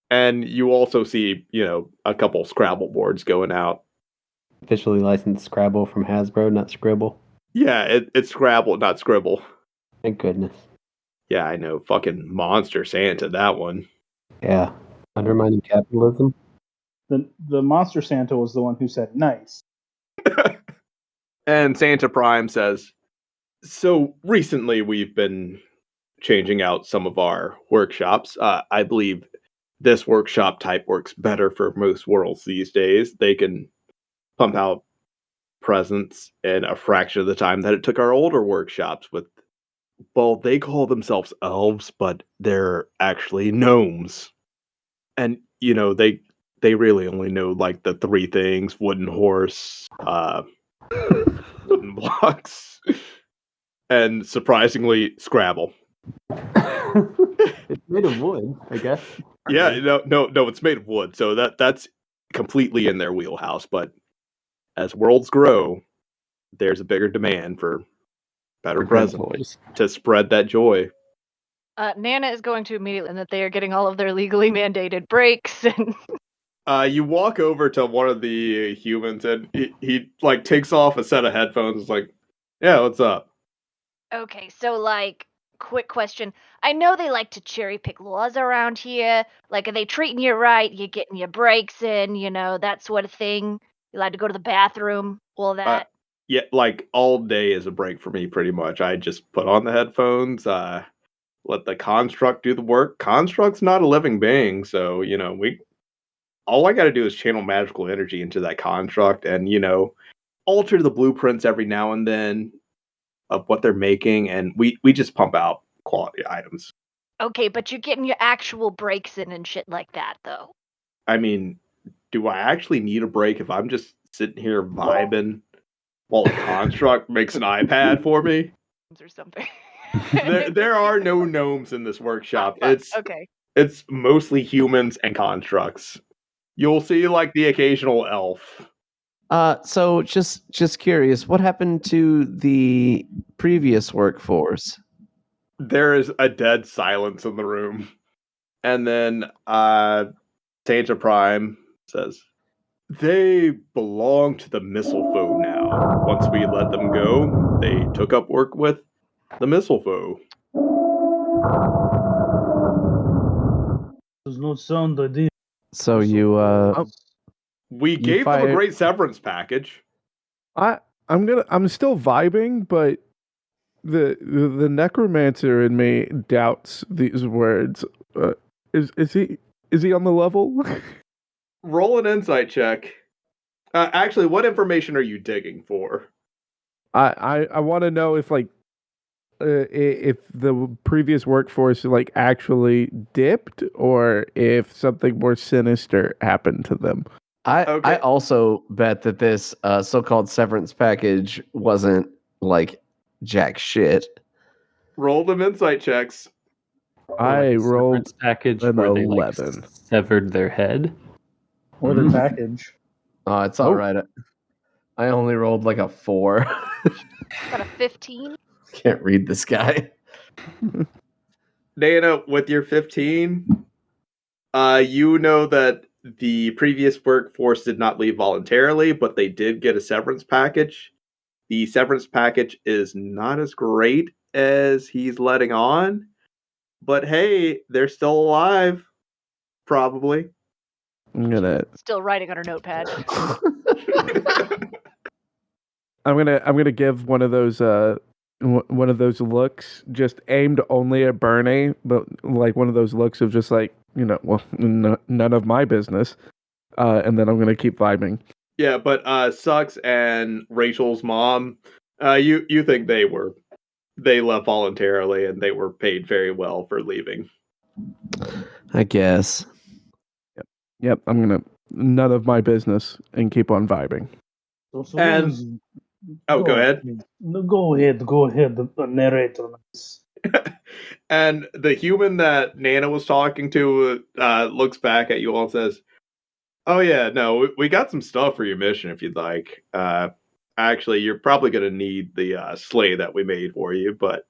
And you also see, a couple Scrabble boards going out. Officially licensed Scrabble from Hasbro, not Scribble. Yeah, it's Scrabble, not Scribble. Thank goodness. Yeah, I know. Fucking Monster Santa, that one. Yeah. Undermining capitalism. The monster Santa was the one who said nice. And Santa Prime says, so recently we've been changing out some of our workshops. I believe this workshop type works better for most worlds these days. They can pump out presents in a fraction of the time that it took our older workshops with, well, they call themselves elves, but they're actually gnomes. And, they really only know like the three things: wooden horse, wooden blocks, and surprisingly, Scrabble. It's made of wood, I guess. Yeah, no, it's made of wood, so that's completely in their wheelhouse. But as worlds grow, there's a bigger demand for better presents to spread that joy. Nana is going to immediately, and that they are getting all of their legally mandated breaks. And You walk over to one of the humans, and he like takes off a set of headphones. Is like, yeah, what's up? okay, so quick question. I know they like to cherry pick laws around here. Like, are they treating you right? You getting your breaks in? That sort of thing. You allowed to go to the bathroom? All that. Yeah, like all day is a break for me, pretty much. I just put on the headphones, let the construct do the work. Construct's not a living being, so all I got to do is channel magical energy into that construct, and alter the blueprints every now and then of what they're making, and we just pump out quality items. Okay, but you're getting your actual breaks in and shit like that, though. I mean, do I actually need a break if I'm just sitting here vibing while the construct makes an iPad for me? Or something. There are no gnomes in this workshop. Okay. It's mostly humans and constructs. You'll see like the occasional elf. So just curious, what happened to the previous workforce? There is a dead silence in the room. And then Santa Prime says, "They belong to the Mistletoe now. Once we let them go, they took up work with the Mistletoe." Does not sound ideal. So you We You gave them a fired- great severance package. I'm still vibing, but the necromancer in me doubts these words. Is he on the level? Roll an insight check. Actually, what information are you digging for? I want to know if if the previous workforce like actually dipped or if something more sinister happened to them. I also bet that this so-called severance package wasn't like jack shit. Roll them insight checks. I rolled severance package an where they like 11. severed their head. Or their package. Oh, it's all right. I only rolled like a 4. Got a 15. Can't read this guy. Dana, with your 15, you know that the previous workforce did not leave voluntarily, but they did get a severance package. The severance package is not as great as he's letting on, but hey, they're still alive, probably. I'm gonna Still writing on her notepad. I'm gonna give one of those one of those looks just aimed only at Bernie, but like one of those looks of just like, you know, well, none of my business. And then I'm gonna keep vibing. Yeah, but Sucks and Rachel's mom, you think they left voluntarily and they were paid very well for leaving. I guess. Yep, I'm gonna none of my business and keep on vibing. So And- what is- go ahead. No, go ahead, the narrator. And the human that Nana was talking to looks back at you all and says, "Oh yeah, no, we got some stuff for your mission if you'd like. Actually, you're probably going to need the sleigh that we made for you, but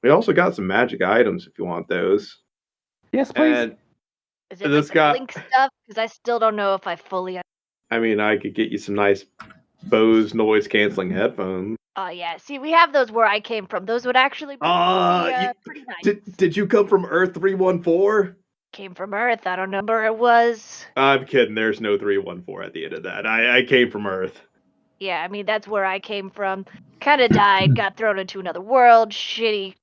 we also got some magic items if you want those." Yes, please. And Is it this like guy- the Link stuff? Because I still don't know if I fully. I mean, I could get you some nice Bose noise canceling headphones. Oh yeah. See, we have those where I came from. Those would actually be pretty nice. Did you come from Earth 314? Came from Earth. I don't know where it was. I'm kidding. There's no 314 at the end of that. I came from Earth. Yeah, I mean that's where I came from. Kind of died, got thrown into another world. Shitty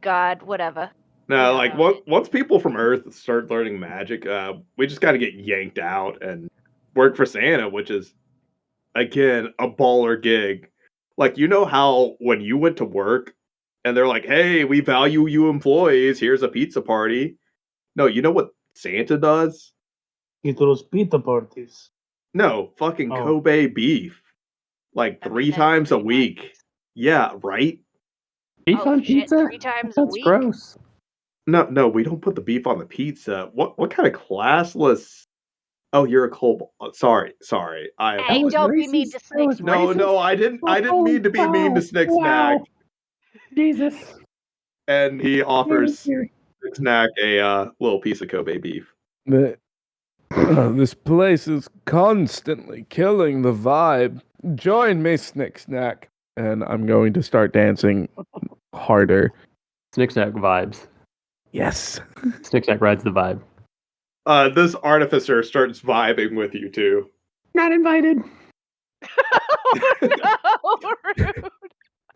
god, whatever. No, Yeah, like that was it. once people from Earth start learning magic, we just got to get yanked out and work for Santa, which is again a baller gig. Like, you know how when you went to work and they're like, "Hey, we value you employees. Here's a pizza party." No, you know what Santa does? He throws pizza parties. No, fucking Oh. Kobe beef, like I mean, three that's times a pretty week. nice. Yeah, right. Beef Oh, on shit, pizza? 3 times a That's week? gross. No, we don't put the beef on the pizza. What kind of classless? Oh, you're a kobold. Sorry. I Hey, was apologize. don't be mean racist. to That was Snick. No, racist. I didn't mean to be mean to Snick Snack. Wow. Jesus. And he offers Here. Snick Snack a little piece of Kobe beef. This place is constantly killing the vibe. Join me, Snick Snack. And I'm going to start dancing harder. Snicksnack vibes. Yes. Snicksnack rides the vibe. This artificer starts vibing with you too. Not invited. No,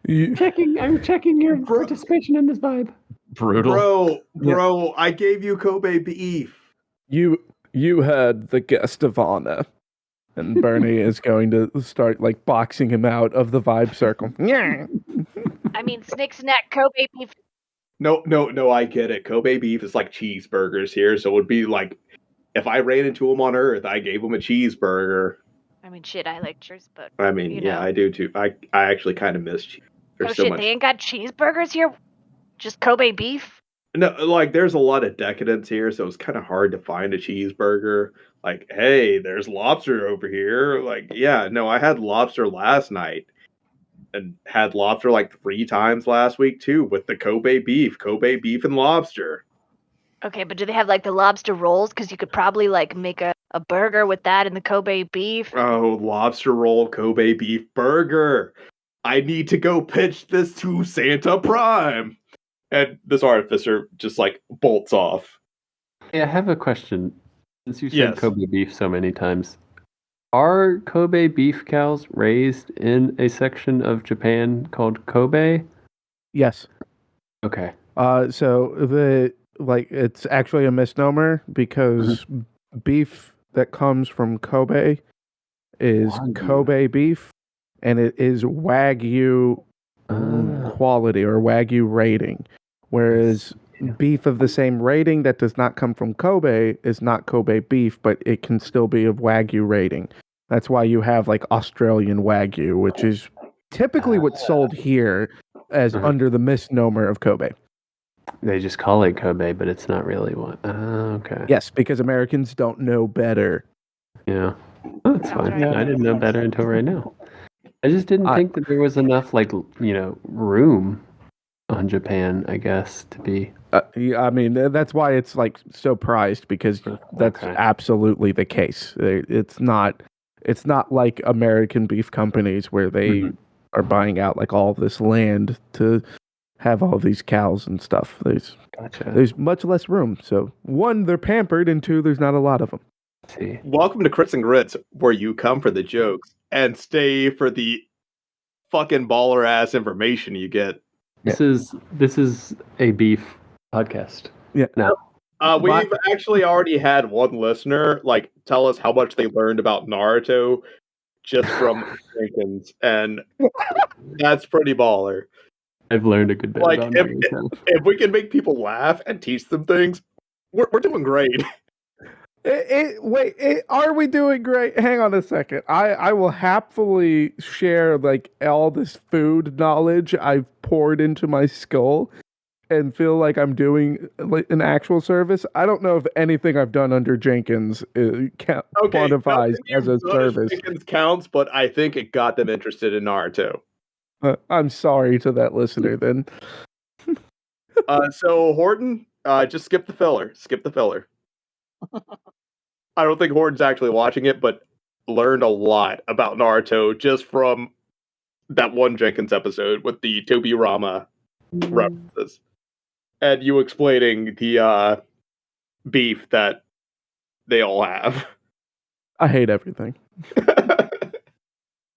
rude. I'm checking your Bro- participation in this vibe. Brutal. Bro, I gave you Kobe beef. You heard the guest of honor. And Bernie is going to start like boxing him out of the vibe circle. Yeah. I mean, Snick Snack Kobe beef. No, I get it. Kobe beef is like cheeseburgers here, so it would be like if I ran into him on Earth, I gave him a cheeseburger. I mean, shit, I like cheese, but I mean, you yeah, know. I do too. I actually kind of miss cheese. There's Oh so shit, much. they ain't got cheeseburgers here? Just Kobe beef? No, like there's a lot of decadence here, so it's kind of hard to find a cheeseburger. Like, hey, there's lobster over here. Like, yeah, no, I had lobster last night and had lobster like 3 times last week too with the Kobe beef and lobster. Okay, but do they have like the lobster rolls? Because you could probably like make a burger with that and the Kobe beef. Oh, lobster roll, Kobe beef burger. I need to go pitch this to Santa Prime. And this artificer just like bolts off. Hey, I have a question. Since you said Yes. Kobe beef so many times, are Kobe beef cows raised in a section of Japan called Kobe? Yes. Okay. So it's actually a misnomer because beef that comes from Kobe is Wagyu. Kobe beef, and it is Wagyu quality or Wagyu rating, whereas beef of the same rating that does not come from Kobe is not Kobe beef, but it can still be of Wagyu rating. That's why you have like Australian Wagyu, which is typically what's sold here as under the misnomer of Kobe. They just call it Kobe, but it's not really one. Okay. Yes, because Americans don't know better. Yeah. Oh, that's fine. right. I didn't know better until right now. I just didn't think that there was enough, room on Japan, I guess, to be. I mean, that's why it's like so prized because that's absolutely the case. It's not like American beef companies where they are buying out like all this land to have all these cows and stuff. There's much less room. So one, they're pampered, and two, there's not a lot of them. See. Welcome to Crits and Grits, where you come for the jokes and stay for the fucking baller ass information you get. This is a beef podcast. Yeah. No. We've actually already had one listener like tell us how much they learned about Naruto just from Jenkins, and that's pretty baller. I've learned a good bit Like about Naruto. if we can make people laugh and teach them things, we're doing great. Are we doing great? Hang on a second. I will happily share like all this food knowledge I've poured into my skull and feel like I'm doing like an actual service. I don't know if anything I've done under Jenkins quantifies as a service. Jenkins counts, but I think it got them interested in Naruto. I'm sorry to that listener then. So Horton, just skip the filler. Skip the filler. I don't think Horton's actually watching it, but learned a lot about Naruto just from that one Jenkins episode with the Tobirama references. And you explaining the beef that they all have. I hate everything.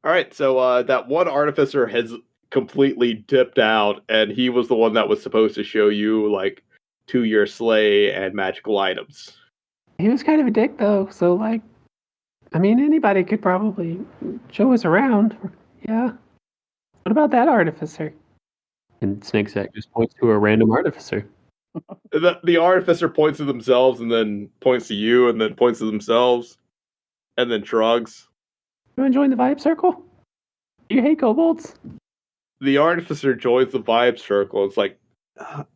All right, so that one artificer has completely dipped out, and he was the one that was supposed to show you like to your sleigh and magical items. He was kind of a dick, though. So, anybody could probably show us around. Yeah. What about that artificer? And Snakesack just points to a random artificer. The artificer points to themselves, and then points to you, and then points to themselves, and then shrugs. You want to join the vibe circle? You hate kobolds? The artificer joins the vibe circle. It's like,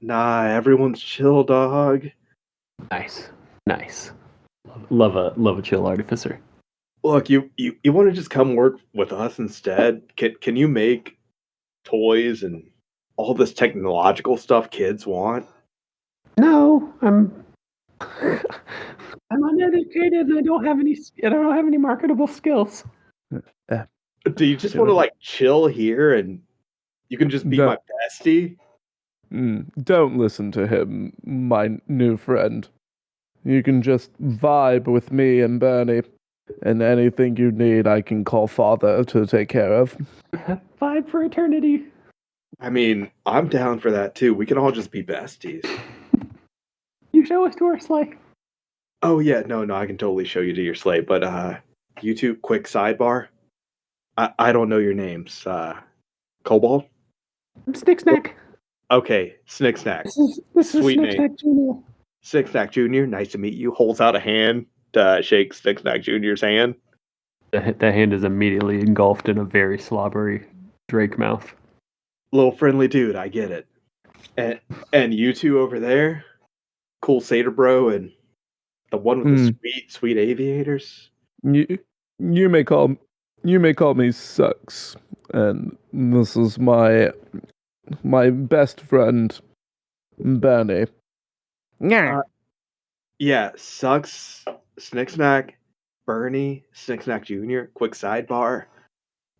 nah, everyone's chill, dog. Nice. Love a chill artificer. Look, you want to just come work with us instead? Can you make toys and all this technological stuff kids want? No, I'm uneducated and I don't have any marketable skills. Do you just want to like chill here and you can just be my bestie? Don't listen to him, my new friend. You can just vibe with me and Bernie, and anything you need I can call Father to take care of. Vibe for eternity. I mean, I'm down for that too. We can all just be besties. You show us to our sleigh. Oh yeah, no, I can totally show you to your sleigh. But you two, quick sidebar. I don't know your names. Cobalt? I'm Snicksnack. Okay, Snicksnack. This is Sweet Snicksnack Jr. Snicksnack Jr., nice to meet you. Holds out a hand to shake Snicksnack Jr.'s hand. That hand is immediately engulfed in a very slobbery Drake mouth. Little friendly dude, I get it. And you two over there, cool satyr bro, and the one with the sweet aviators. You may call me Sucks, and this is my best friend, Benny. Yeah, Sucks, Snicksnack, Bernie, Snicksnack Jr. Quick sidebar.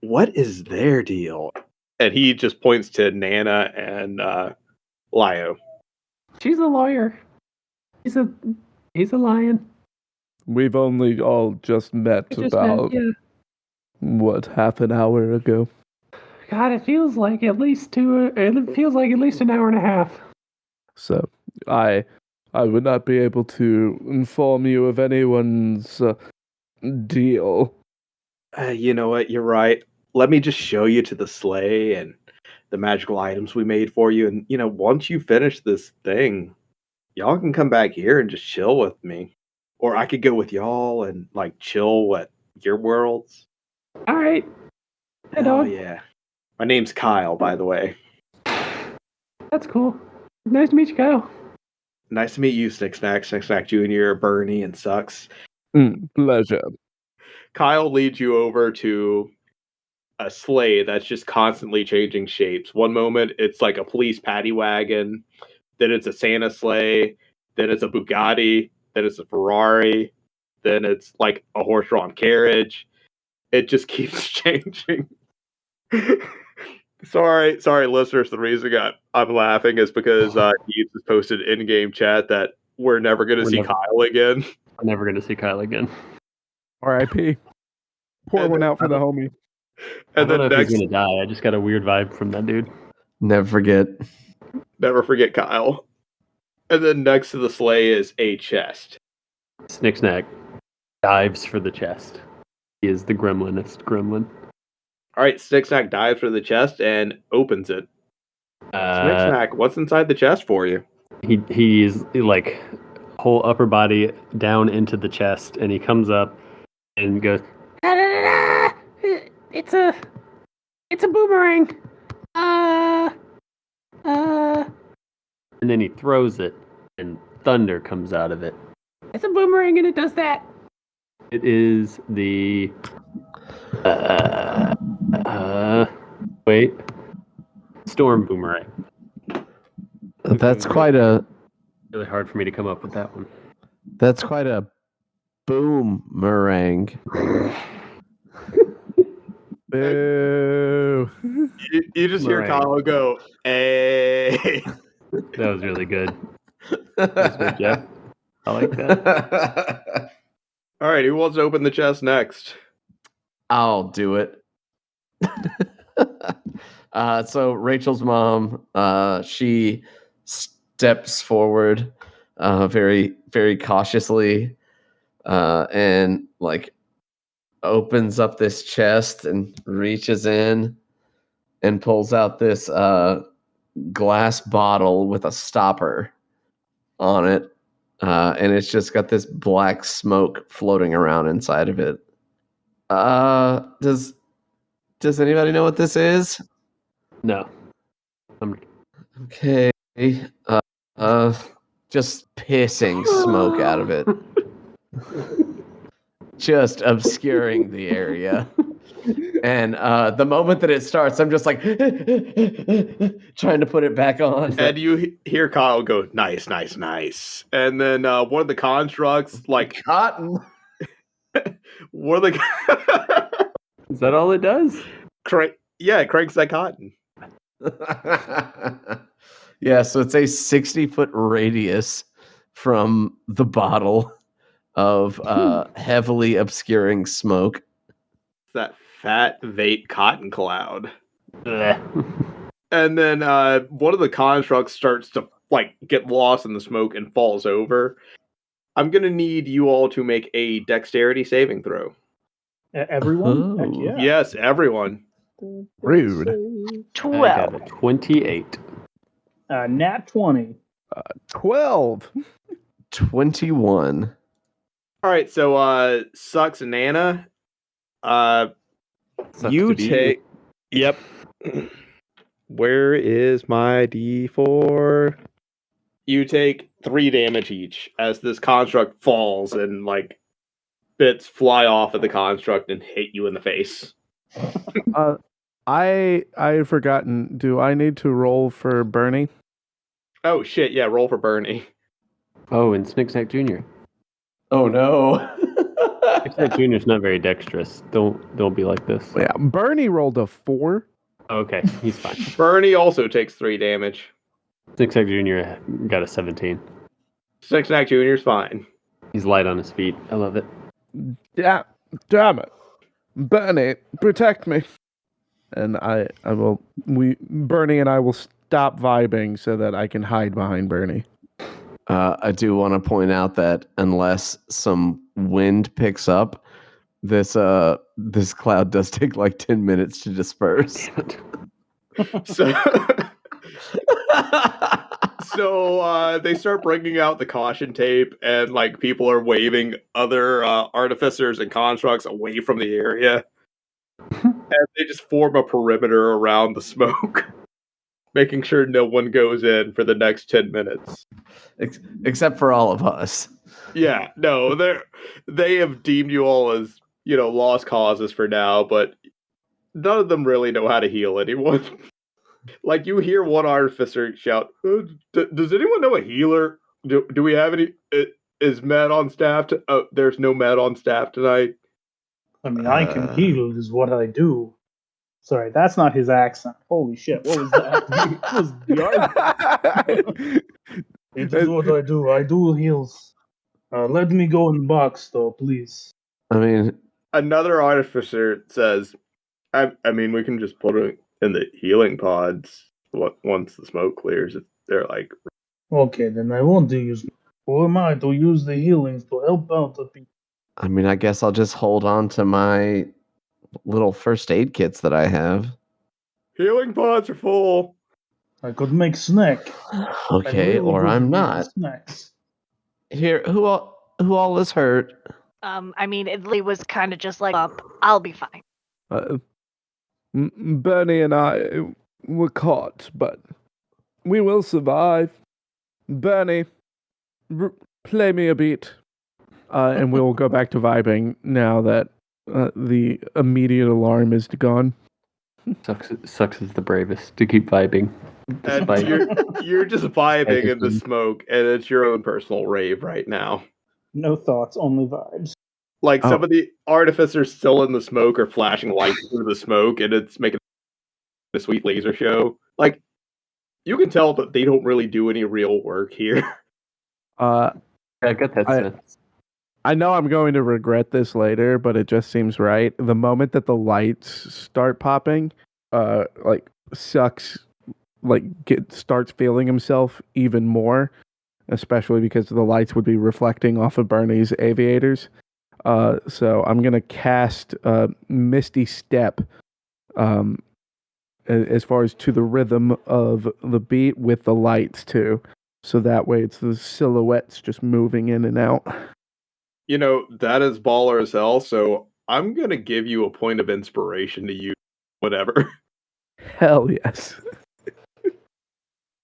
What is their deal? And he just points to Nana and Lio. She's a lawyer. He's a lion. We've only all just met what, half an hour ago. God, it feels like at least an hour and a half. So I would not be able to inform you of anyone's deal. You know what? You're right. Let me just show you to the sleigh and the magical items we made for you. And, once you finish this thing, y'all can come back here and just chill with me. Or I could go with y'all and, chill at your worlds. All right. Oh, yeah. My name's Kyle, by the way. That's cool. Nice to meet you, Kyle. Nice to meet you, Snicksnack Jr., Bernie, and Sucks. Pleasure. Kyle leads you over to a sleigh that's just constantly changing shapes. One moment it's like a police paddy wagon, then it's a Santa sleigh, then it's a Bugatti, then it's a Ferrari, then it's like a horse-drawn carriage. It just keeps changing. Sorry, listeners. The reason I'm laughing is because Heath has posted in-game chat that we're never going to see Kyle again. I'm never going to see Kyle again. R.I.P. Pour one out for the homie. And I don't know if he's going to die. I just got a weird vibe from that dude. Never forget Kyle. And then next to the sleigh is a chest. Snicksnack dives for the chest. He is the gremlinest gremlin. All right, Snicksnack dives for the chest and opens it. Snicksnack, what's inside the chest for you? He's like whole upper body down into the chest, and he comes up and goes, It's a boomerang. And then he throws it, and thunder comes out of it. It's a boomerang, and it does that. It is the storm boomerang. That's quite a really hard for me to come up with that one. That's quite a boomerang. Boo. You just hear Kyle go, "Hey." That was really good. That's good, Jeff. I like that. All right, who wants to open the chest next? I'll do it. So Rachel's mom, she steps forward very, very cautiously and opens up this chest and reaches in and pulls out this glass bottle with a stopper on it. And it's just got this black smoke floating around inside of it. Does anybody know what this is? No. Okay. Just pissing smoke out of it. Just obscuring the area. And the moment that it starts, I'm just like trying to put it back on. And you hear Kyle go, "Nice, nice, nice." And then one of the constructs, cotton. One of the Is that all it does? it cranks that cotton. Yeah, so it's a 60-foot radius from the bottle of heavily obscuring smoke. It's that fat vape cotton cloud. And then one of the constructs starts to get lost in the smoke and falls over. I'm gonna need you all to make a dexterity saving throw. Everyone? Heck yeah. Yes, everyone. Rude. 12. I got a 28. Nat 20. 12. 21. All right, so Sucks and Nana, Sucks you to be take. Yep. Where is my D4? You take 3 damage each as this construct falls and like bits fly off of the construct and hit you in the face. I had forgotten. Do I need to roll for Bernie? Oh shit! Yeah, roll for Bernie. Oh, and Snicksack Jr. Oh no. Snicksack Jr. is not very dexterous. Don't be like this. Yeah, Bernie rolled a 4. Okay, he's fine. Bernie also takes 3 damage. Snicksack Jr. got a 17. Snicksack Jr.'s fine. He's light on his feet. I love it. Damn it. Bernie, protect me. And Bernie and I will stop vibing so that I can hide behind Bernie. I do want to point out that unless some wind picks up, this cloud does take like 10 minutes to disperse. So, they start bringing out the caution tape, and like people are waving other artificers and constructs away from the area, and they just form a perimeter around the smoke, making sure no one goes in for the next 10 minutes. Except for all of us. Yeah, no, they have deemed you all as, lost causes for now, but none of them really know how to heal anyone. Like, you hear one artificer shout, does anyone know a healer? Do we have any? Is Matt on staff? There's no Matt on staff tonight. I mean, I can heal is what I do. Sorry, that's not his accent. Holy shit, what was that? What was the It is what I do. I do heals. Let me go in the box, though, please. I mean, another artificer says, I mean, we can just put it in the healing pods once the smoke clears. They're like, okay, then I won't use. Who am I to use the healings to help out the people? I mean, I guess I'll just hold on to my little first aid kits that I have. Healing pods are full. I could make snack. Okay, really or I'm not. Snacks. Here, who all is hurt? I mean, Italy was kind of just like, I'll be fine. Bernie and I were caught, but we will survive. Bernie, play me a beat. And we'll go back to vibing now that the immediate alarm is gone. Sucks is the bravest to keep vibing. And you're just vibing in the smoke, and it's your own personal rave right now. No thoughts, only vibes. Like, some of the artificers still in the smoke are flashing lights through the smoke, and it's making a sweet laser show. Like, you can tell that they don't really do any real work here. I get that sense. I know I'm going to regret this later, but it just seems right. The moment that the lights start popping, Sucks starts feeling himself even more, especially because the lights would be reflecting off of Bernie's aviators. So I'm gonna cast Misty Step, as far as to the rhythm of the beat with the lights too. So that way it's the silhouettes just moving in and out. That is baller as hell, so I'm going to give you a point of inspiration to use whatever. Hell yes.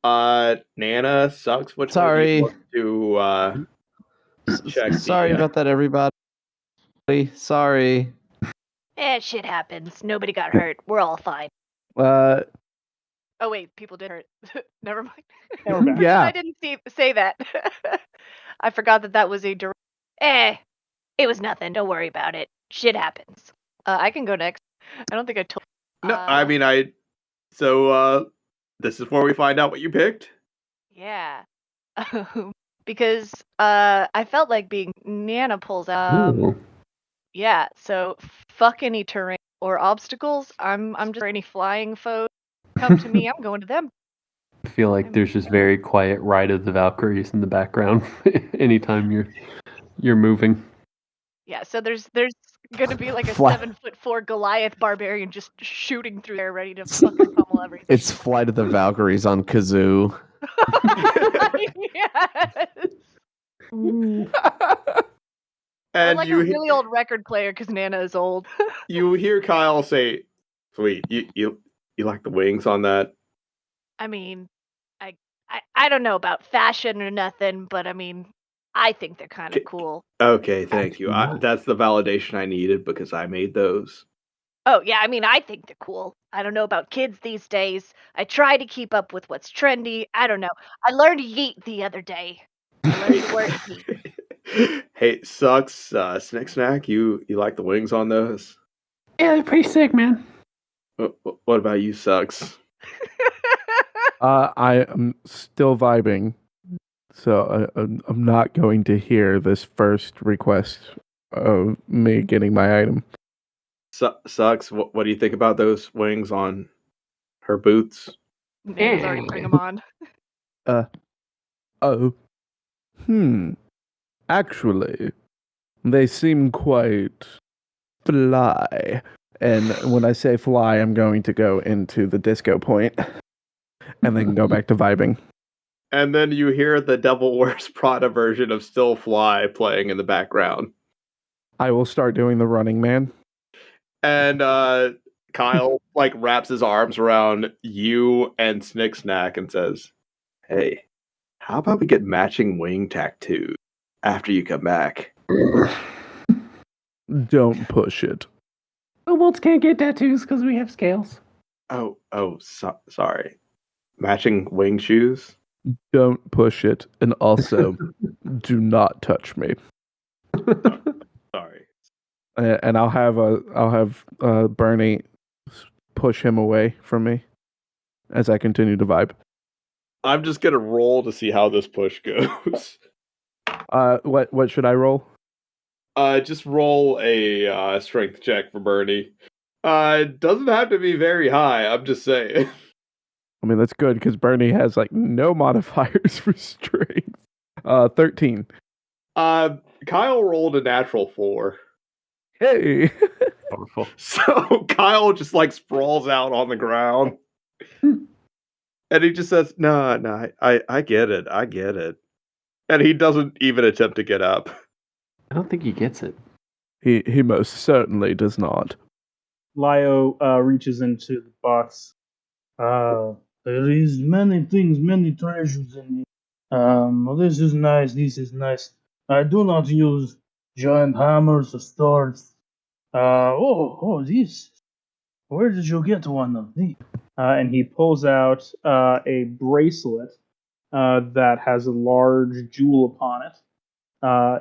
Nana, Sucks. Which Sorry. one do you want to check? Sorry about that, everybody. Sorry. Shit happens. Nobody got hurt. We're all fine. Uh, Oh, wait, people did hurt. Never mind. Yeah. I didn't say that. I forgot that was a direct... it was nothing. Don't worry about it. Shit happens. I can go next. I don't think I told... No, I mean, So, this is where we find out what you picked? Yeah. Because I felt like being Nana pulls out. Yeah, so fuck any terrain or obstacles. I'm just for any flying foes come to me, I'm going to them. I feel like there's just very quiet Ride of the Valkyries in the background anytime you're moving. Yeah, so there's gonna be like a 7'4" Goliath barbarian just shooting through there, ready to fucking pummel everything. It's Flight of the Valkyries on kazoo. Yes. And like a really old record player because Nana is old. You hear Kyle say, "Sweet, you like the wings on that? I mean, I don't know about fashion or nothing, but I mean, I think they're kind of cool. Okay, thank you. Absolutely. That's the validation I needed because I made those. Oh, yeah, I mean, I think they're cool. I don't know about kids these days. I try to keep up with what's trendy. I don't know. I learned yeet the other day. I learned the word yeet. Hey, sucks. Snick Snack, you like the wings on those? Yeah, they're pretty sick, man. What about you, sucks? I am still vibing, so I'm not going to hear this first request of me getting my item. Sucks. What do you think about those wings on her boots? Nana's already putting them on. Oh, actually, they seem quite fly. And when I say fly, I'm going to go into the disco point and then go back to vibing. And then you hear the Devil Wears Prada version of Still Fly playing in the background. I will start doing the running man. And Kyle like wraps his arms around you and Snick Snack and says, "Hey, how about we get matching wing tattoos after you come back?" Don't push it. Kobolds can't get tattoos because we have scales. Sorry. Matching wing shoes? Don't push it. And also, do not touch me. Sorry. And I'll have Bernie push him away from me as I continue to vibe. I'm just gonna roll to see how this push goes. What should I roll? Just roll a strength check for Bernie. It doesn't have to be very high. I'm just saying. I mean, that's good because Bernie has like no modifiers for strength. 13. Kyle rolled a natural 4. Hey. Powerful. So Kyle just like sprawls out on the ground. And he just says, No, I get it. I get it. And he doesn't even attempt to get up. I don't think he gets it. He most certainly does not. Lio reaches into the box. There is many things, many treasures in it. This is nice, this is nice. I do not use giant hammers or swords. This. Where did you get one of these? And he pulls out a bracelet that has a large jewel upon it.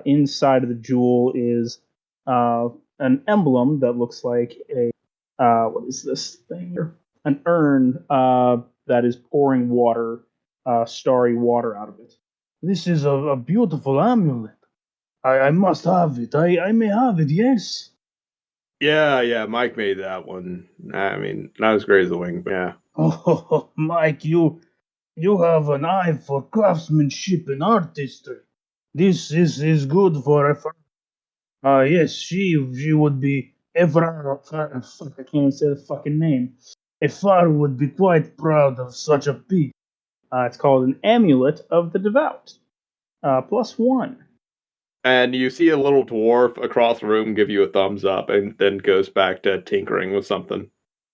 Inside of the jewel is an emblem that looks like a what is this thing? An urn that is pouring water, starry water out of it. This is a beautiful amulet. I must have it. I may have it, yes. Yeah, Mike made that one. I mean, not as great as the wing, but yeah. Oh, Mike, you have an eye for craftsmanship and artistry. This is good for a yes, she would be Efra. Fuck, I can't even say the fucking name. Efar would be quite proud of such a piece. It's called an amulet of the devout. +1. And you see a little dwarf across the room give you a thumbs up and then goes back to tinkering with something.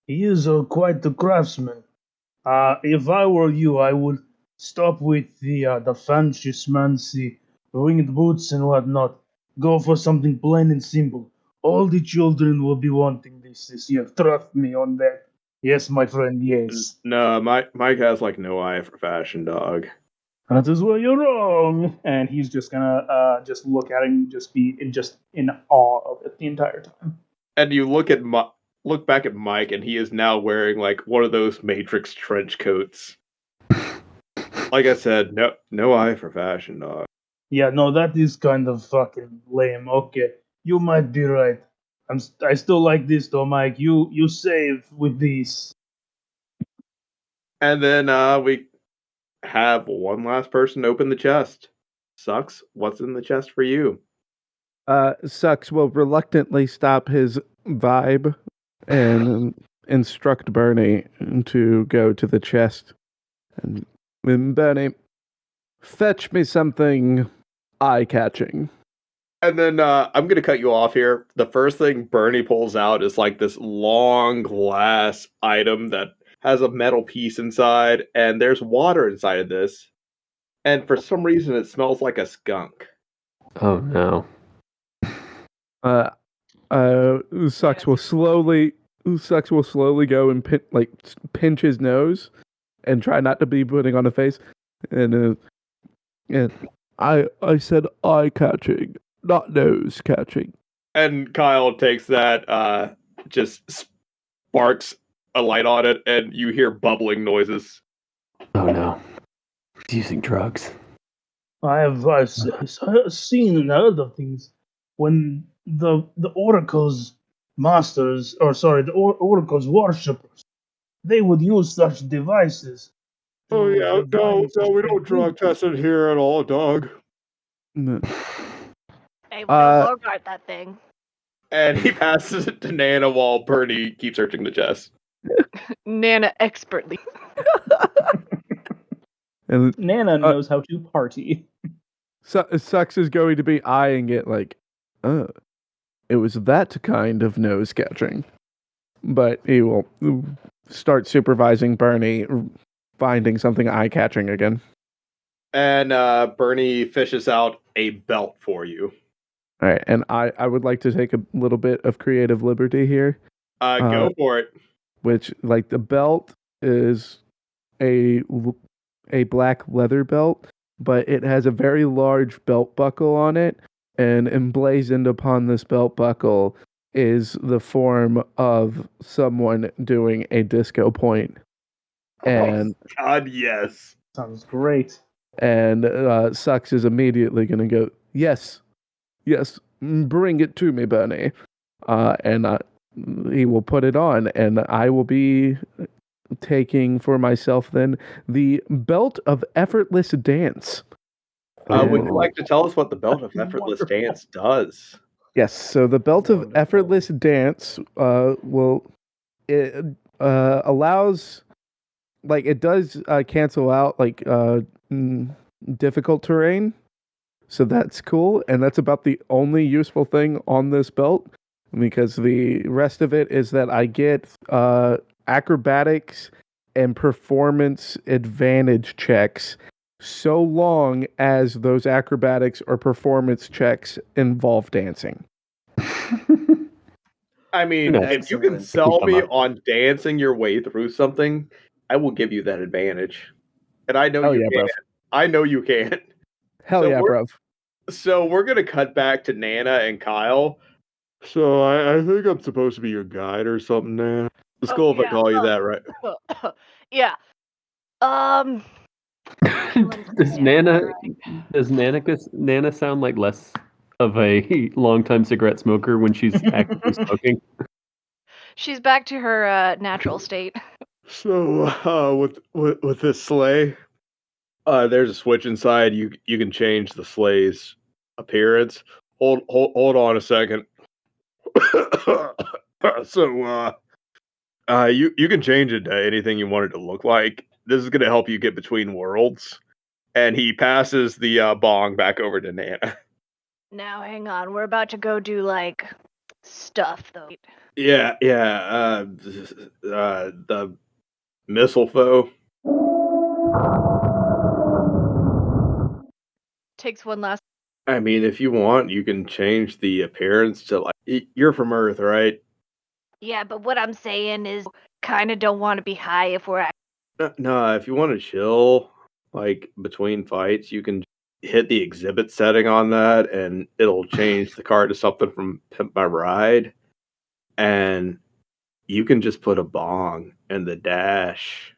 He is quite the craftsman. If I were you, I would stop with the fancy schmancy winged boots and whatnot. Go for something plain and simple. All the children will be wanting this year. Trust me on that. Yes, my friend, yes. No, Mike has like no eye for fashion, dog. That is where you're wrong. And he's just gonna just look at him, just be in awe of it the entire time. And you look back at Mike, and he is now wearing like one of those Matrix trench coats. Like I said, no eye for fashion, dog. Yeah, no, that is kind of fucking lame. Okay, you might be right. I still like this though, Mike. You save with these. And then we have one last person open the chest. Sucks. What's in the chest for you? Sucks will reluctantly stop his vibe and instruct Bernie to go to the chest. And Bernie, fetch me something eye-catching. And then I'm going to cut you off here. The first thing Bernie pulls out is like this long glass item that has a metal piece inside, and there's water inside of this. And for some reason, it smells like a skunk. Oh no. Sucks will slowly go and pinch his nose and try not to be putting on a face. And I said eye catching, not nose catching. And Kyle takes that, just sparks a light on it, and you hear bubbling noises. Oh no. He's using drugs. I've seen and heard of things when the oracle's masters, or sorry, the oracle's worshippers, they would use such devices. Oh to yeah, divine such we great don't drug things. test it here at all, dog. Hey, we don't Bogart that thing. And he passes it to Nana while Bernie keeps searching the chest. Nana expertly. And Nana knows how to party. Sucks is going to be eyeing it like, oh, it was that kind of nose catching. But he will start supervising Bernie, finding something eye catching again. And Bernie fishes out a belt for you. All right, and I would like to take a little bit of creative liberty here. Go for it. Which, like, the belt is a black leather belt, but it has a very large belt buckle on it, and emblazoned upon this belt buckle is the form of someone doing a disco point. And God, yes. Sounds great. And Sucks is immediately going to go, yes, bring it to me, Bernie. And he will put it on, and I will be taking for myself then the Belt of Effortless Dance. Would you like to tell us what the Belt of Effortless Dance does? Yes, so the Belt of Effortless Dance allows, like, it does cancel out, like, difficult terrain. So that's cool, and that's about the only useful thing on this belt, because the rest of it is that I get acrobatics and performance advantage checks so long as those acrobatics or performance checks involve dancing. I mean, if you can sell me on dancing your way through something, I will give you that advantage. And I know you can. I know you can. Hell yeah, bro. So we're going to cut back to Nana and Kyle. So I think I'm supposed to be your guide or something, Nana. It's cool if I call you that, right? Yeah. Does Nana sound like less of a long-time cigarette smoker when she's actively smoking? She's back to her natural state. So with this sleigh, there's a switch inside. You can change the sleigh's appearance. Hold on a second. So you can change it to anything you want it to look like. This is gonna help you get between worlds. And he passes the bong back over to Nana. Now hang on, we're about to go do like stuff though. Yeah. The mistletoe. Takes one last. I mean, if you want, you can change the appearance to like you're from Earth, right? Yeah, but what I'm saying is, kind of don't want to be high if we're. No, if you want to chill, like between fights, you can hit the exhibit setting on that, and it'll change the car to something from Pimp My Ride, and you can just put a bong in the dash.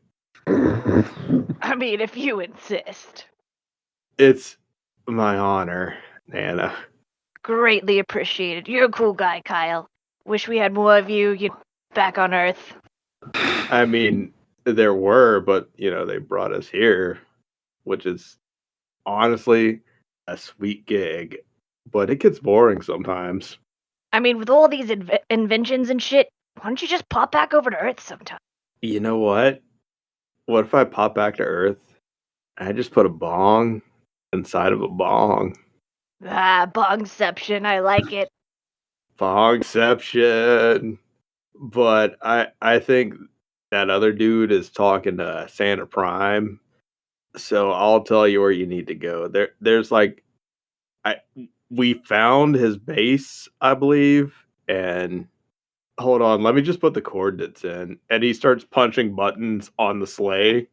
I mean, if you insist. It's my honor, Nana. Greatly appreciated. You're a cool guy, Kyle. Wish we had more of you, back on Earth. I mean, there were, but they brought us here, which is honestly a sweet gig, but it gets boring sometimes. I mean, with all these inventions and shit, why don't you just pop back over to Earth sometime? You know what? What if I pop back to Earth and I just put a bong inside of a bong? Ah, bongception, I like it. Bongception. But I think that other dude is talking to Santa Prime. So I'll tell you where you need to go. There's like we found his base, I believe, and hold on, let me just put the coordinates in. And he starts punching buttons on the sleigh,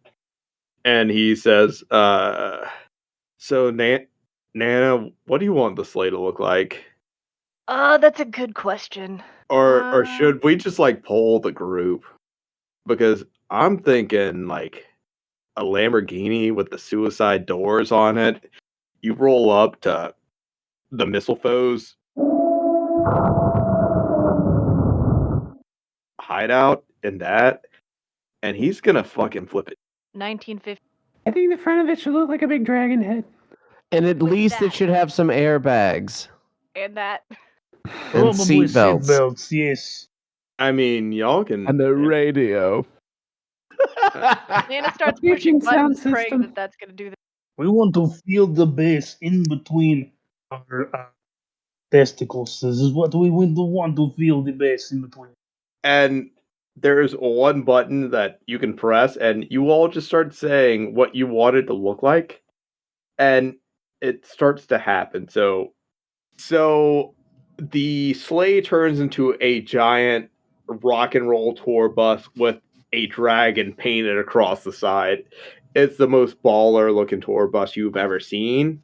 and he says, so Nana, what do you want the sleigh to look like? That's a good question. Or should we just like poll the group? Because I'm thinking like a Lamborghini with the suicide doors on it. You roll up to the Mistletoe's hideout in that, and he's gonna fucking flip it. 1950. I think the front of it should look like a big dragon head. And at With least it that. should have some airbags And that. and Probably seatbelts. seatbelts, yes. I mean, y'all can. And the radio. Nana starts Fusion pushing buttons, sound praying system. that that's going to do that. We want to feel the bass in between our testicles. This is what we want to feel the bass in between. And there's one button that you can press, and you all just start saying what you want it to look like, and it starts to happen. So the sleigh turns into a giant rock and roll tour bus with a dragon painted across the side. It's the most baller looking tour bus you've ever seen.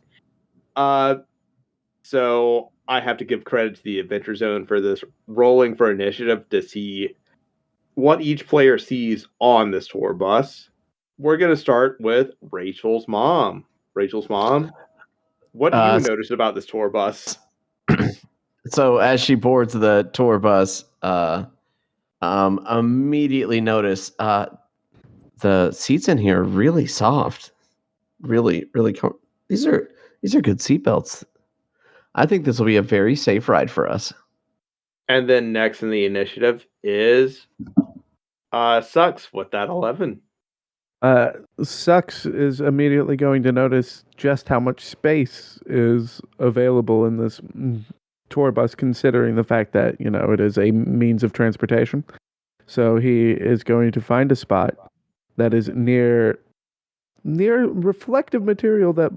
So I have to give credit to the Adventure Zone for this rolling for initiative to see what each player sees on this tour bus. We're going to start with Rachel's mom. Rachel's mom, what do you notice about this tour bus? So as she boards the tour bus, immediately notice the seats in here are really soft, really these are good seatbelts. I think this will be a very safe ride for us. And then next in the initiative is Sucks with that 11. Sucks is immediately going to notice just how much space is available in this tour bus, considering the fact that, it is a means of transportation. So he is going to find a spot that is near reflective material that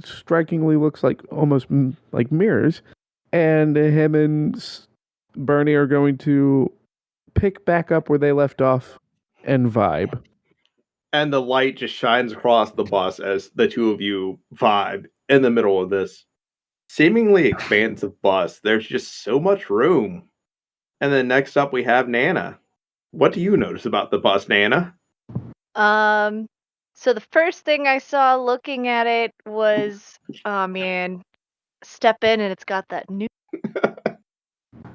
strikingly looks like almost like mirrors. And him and Bernie are going to pick back up where they left off and vibe. And the light just shines across the bus as the two of you vibe in the middle of this seemingly expansive bus. There's just so much room. And then next up we have Nana. What do you notice about the bus, Nana? So the first thing I saw looking at it was, oh man, step in and it's got that new.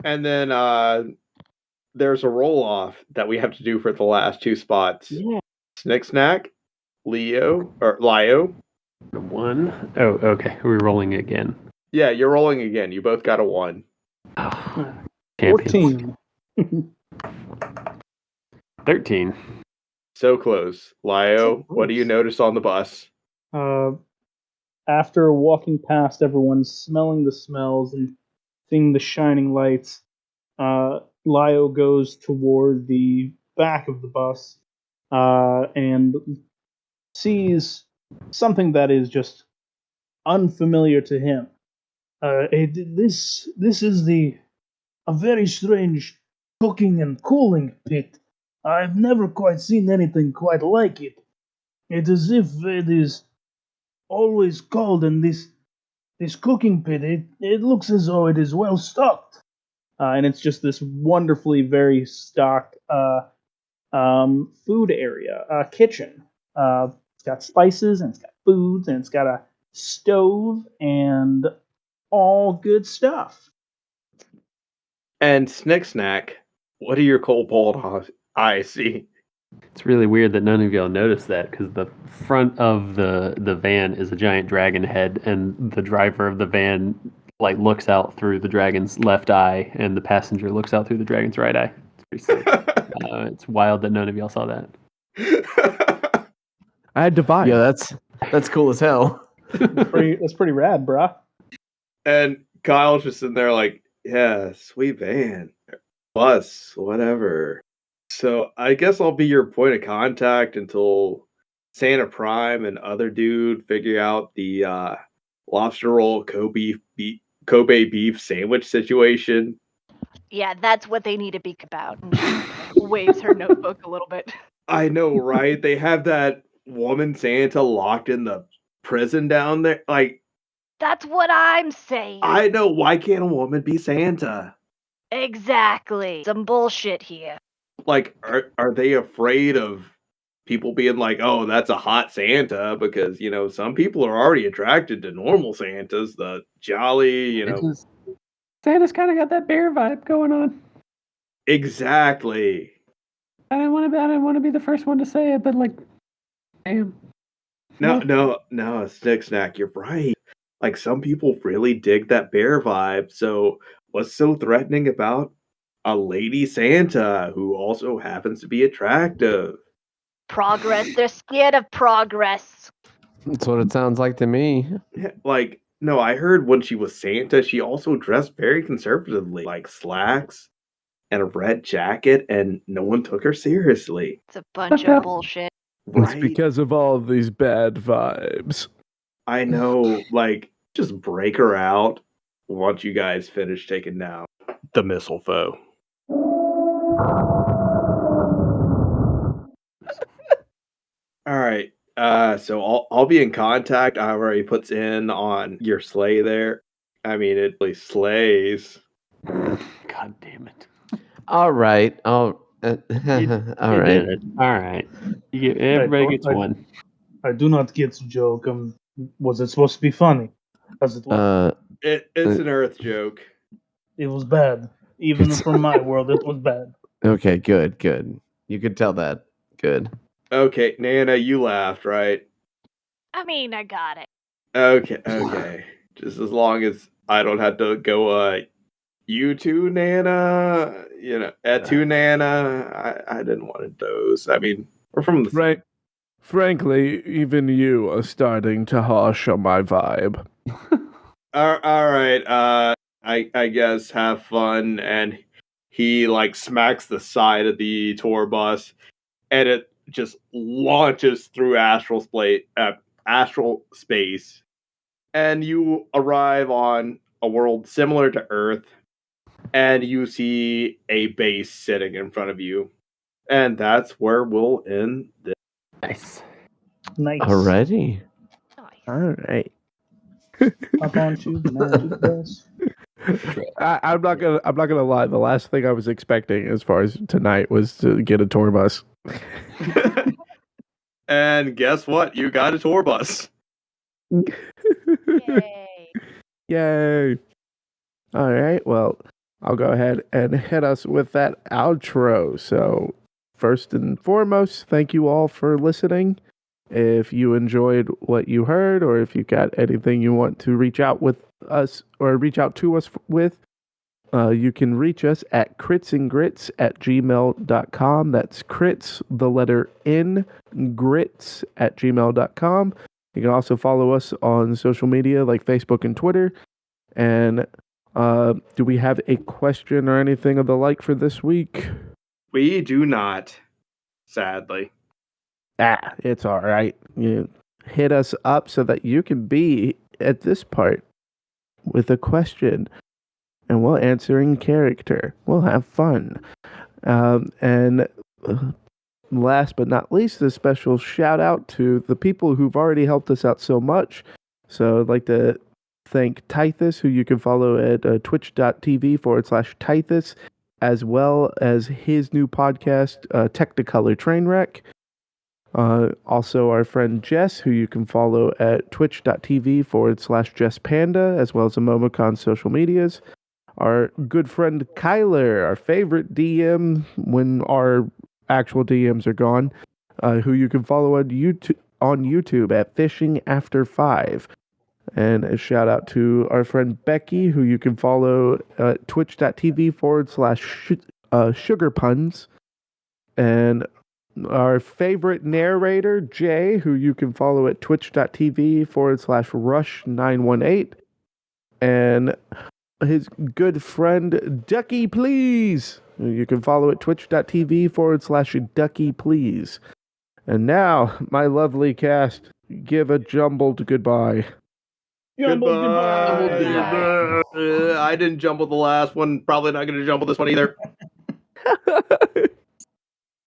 And then there's a roll off that we have to do for the last two spots. Yeah. Snick Snack, Lio. 1. Oh, okay. We're rolling again. Yeah, you're rolling again. You both got a 1. Oh, champions. 14. 13. So close. Lio, what do you notice on the bus? After walking past everyone, smelling the smells and seeing the shining lights, Lio goes toward the back of the bus and sees something that is just unfamiliar to him. This is a very strange cooking and cooling pit. I've never quite seen anything quite like it. It is as if it is always cold, and this cooking pit, it looks as though it is well stocked. And it's just this wonderfully very stocked food area, kitchen. It's got spices, and it's got foods, and it's got a stove, and all good stuff. And Snick Snack, what do your cold eyes see? It's really weird that none of y'all noticed that, because the front of the van is a giant dragon head, and the driver of the van looks out through the dragon's left eye, and the passenger looks out through the dragon's right eye. It's pretty sick. It's wild that none of y'all saw that. I had to vibe. Yeah, that's cool as hell. That's pretty rad, brah. And Kyle's just in there like, yeah, sweet van, bus, whatever. So I guess I'll be your point of contact until Santa Prime and other dude figure out the lobster roll Kobe beef sandwich situation. Yeah, that's what they need to be about. And she waves her notebook a little bit. I know, right? They have that woman Santa locked in the prison down there. Like, That's what I'm saying. I know, why can't a woman be Santa? Exactly. Some bullshit here. Like, are they afraid of people being like, "Oh, that's a hot Santa," because, some people are already attracted to normal Santas, the jolly, Santa's kind of got that bear vibe going on. Exactly. I didn't want to be the first one to say it, but like, damn. No, Snick Snack, you're right. Like, some people really dig that bear vibe, so what's so threatening about a lady Santa who also happens to be attractive? Progress. They're scared of progress. That's what it sounds like to me. Yeah, like, no, I heard when she was Santa, she also dressed very conservatively, like slacks and a red jacket, and no one took her seriously. It's a bunch of bullshit. It's Right? because of all these bad vibes. I know, like, just break her out once you guys finish taking down the missile foe. All right. So I'll be in contact. I already puts in on your sleigh there. I mean, it really slays. God damn it. All right. All You right. did it. All right. Everybody gets one. I do not get the joke. Was it supposed to be funny? Because it was. It's an Earth joke. It was bad. Even from my world, it was bad. Okay, good. You could tell that. Good. Okay, Nana, you laughed, right? I mean, I got it. Okay. Just as long as I don't have to go, you too, Nana, tu Nana. I didn't want those. I mean, we're from the Right. Frankly, even you are starting to harsh on my vibe. all right. I guess have fun, and he like smacks the side of the tour bus, and it just launches through astral space, and you arrive on a world similar to Earth, and you see a base sitting in front of you, and that's where we'll end this. Nice. Nice. Alrighty. Nice. All right. Up onto the magic bus. I'm not gonna lie. The last thing I was expecting, as far as tonight, was to get a tour bus. And guess what? You got a tour bus. Yay. Yay! All right. Well, I'll go ahead and hit us with that outro. So, first and foremost, thank you all for listening. If you enjoyed what you heard, or if you got anything you want to reach out with us or reach out to us with, you can reach us at critsandgrits@gmail.com. That's crits, the letter N, grits @gmail.com. You can also follow us on social media like Facebook and Twitter. And do we have a question or anything of the like for this week? We do not, sadly. It's all right. You hit us up so that you can be at this part with a question, and we'll answer in character. We'll have fun. And last but not least, a special shout out to the people who've already helped us out so much. So I'd like to thank Tithus, who you can follow at twitch.tv/Tithus, as well as his new podcast, Technicolor Trainwreck. Also, our friend Jess, who you can follow at twitch.tv/Jess Panda, as well as the Momocon social medias. Our good friend Kyler, our favorite DM when our actual DMs are gone, who you can follow on YouTube at Fishing After 5. And a shout out to our friend Becky, who you can follow at twitch.tv/Sugar Puns. And our favorite narrator, Jay, who you can follow at twitch.tv/Rush918. And his good friend, Ducky Please, You can follow at twitch.tv/Ducky Please. And now, my lovely cast, give a jumbled goodbye. Goodbye. I didn't jumble the last one. Probably not going to jumble this one either.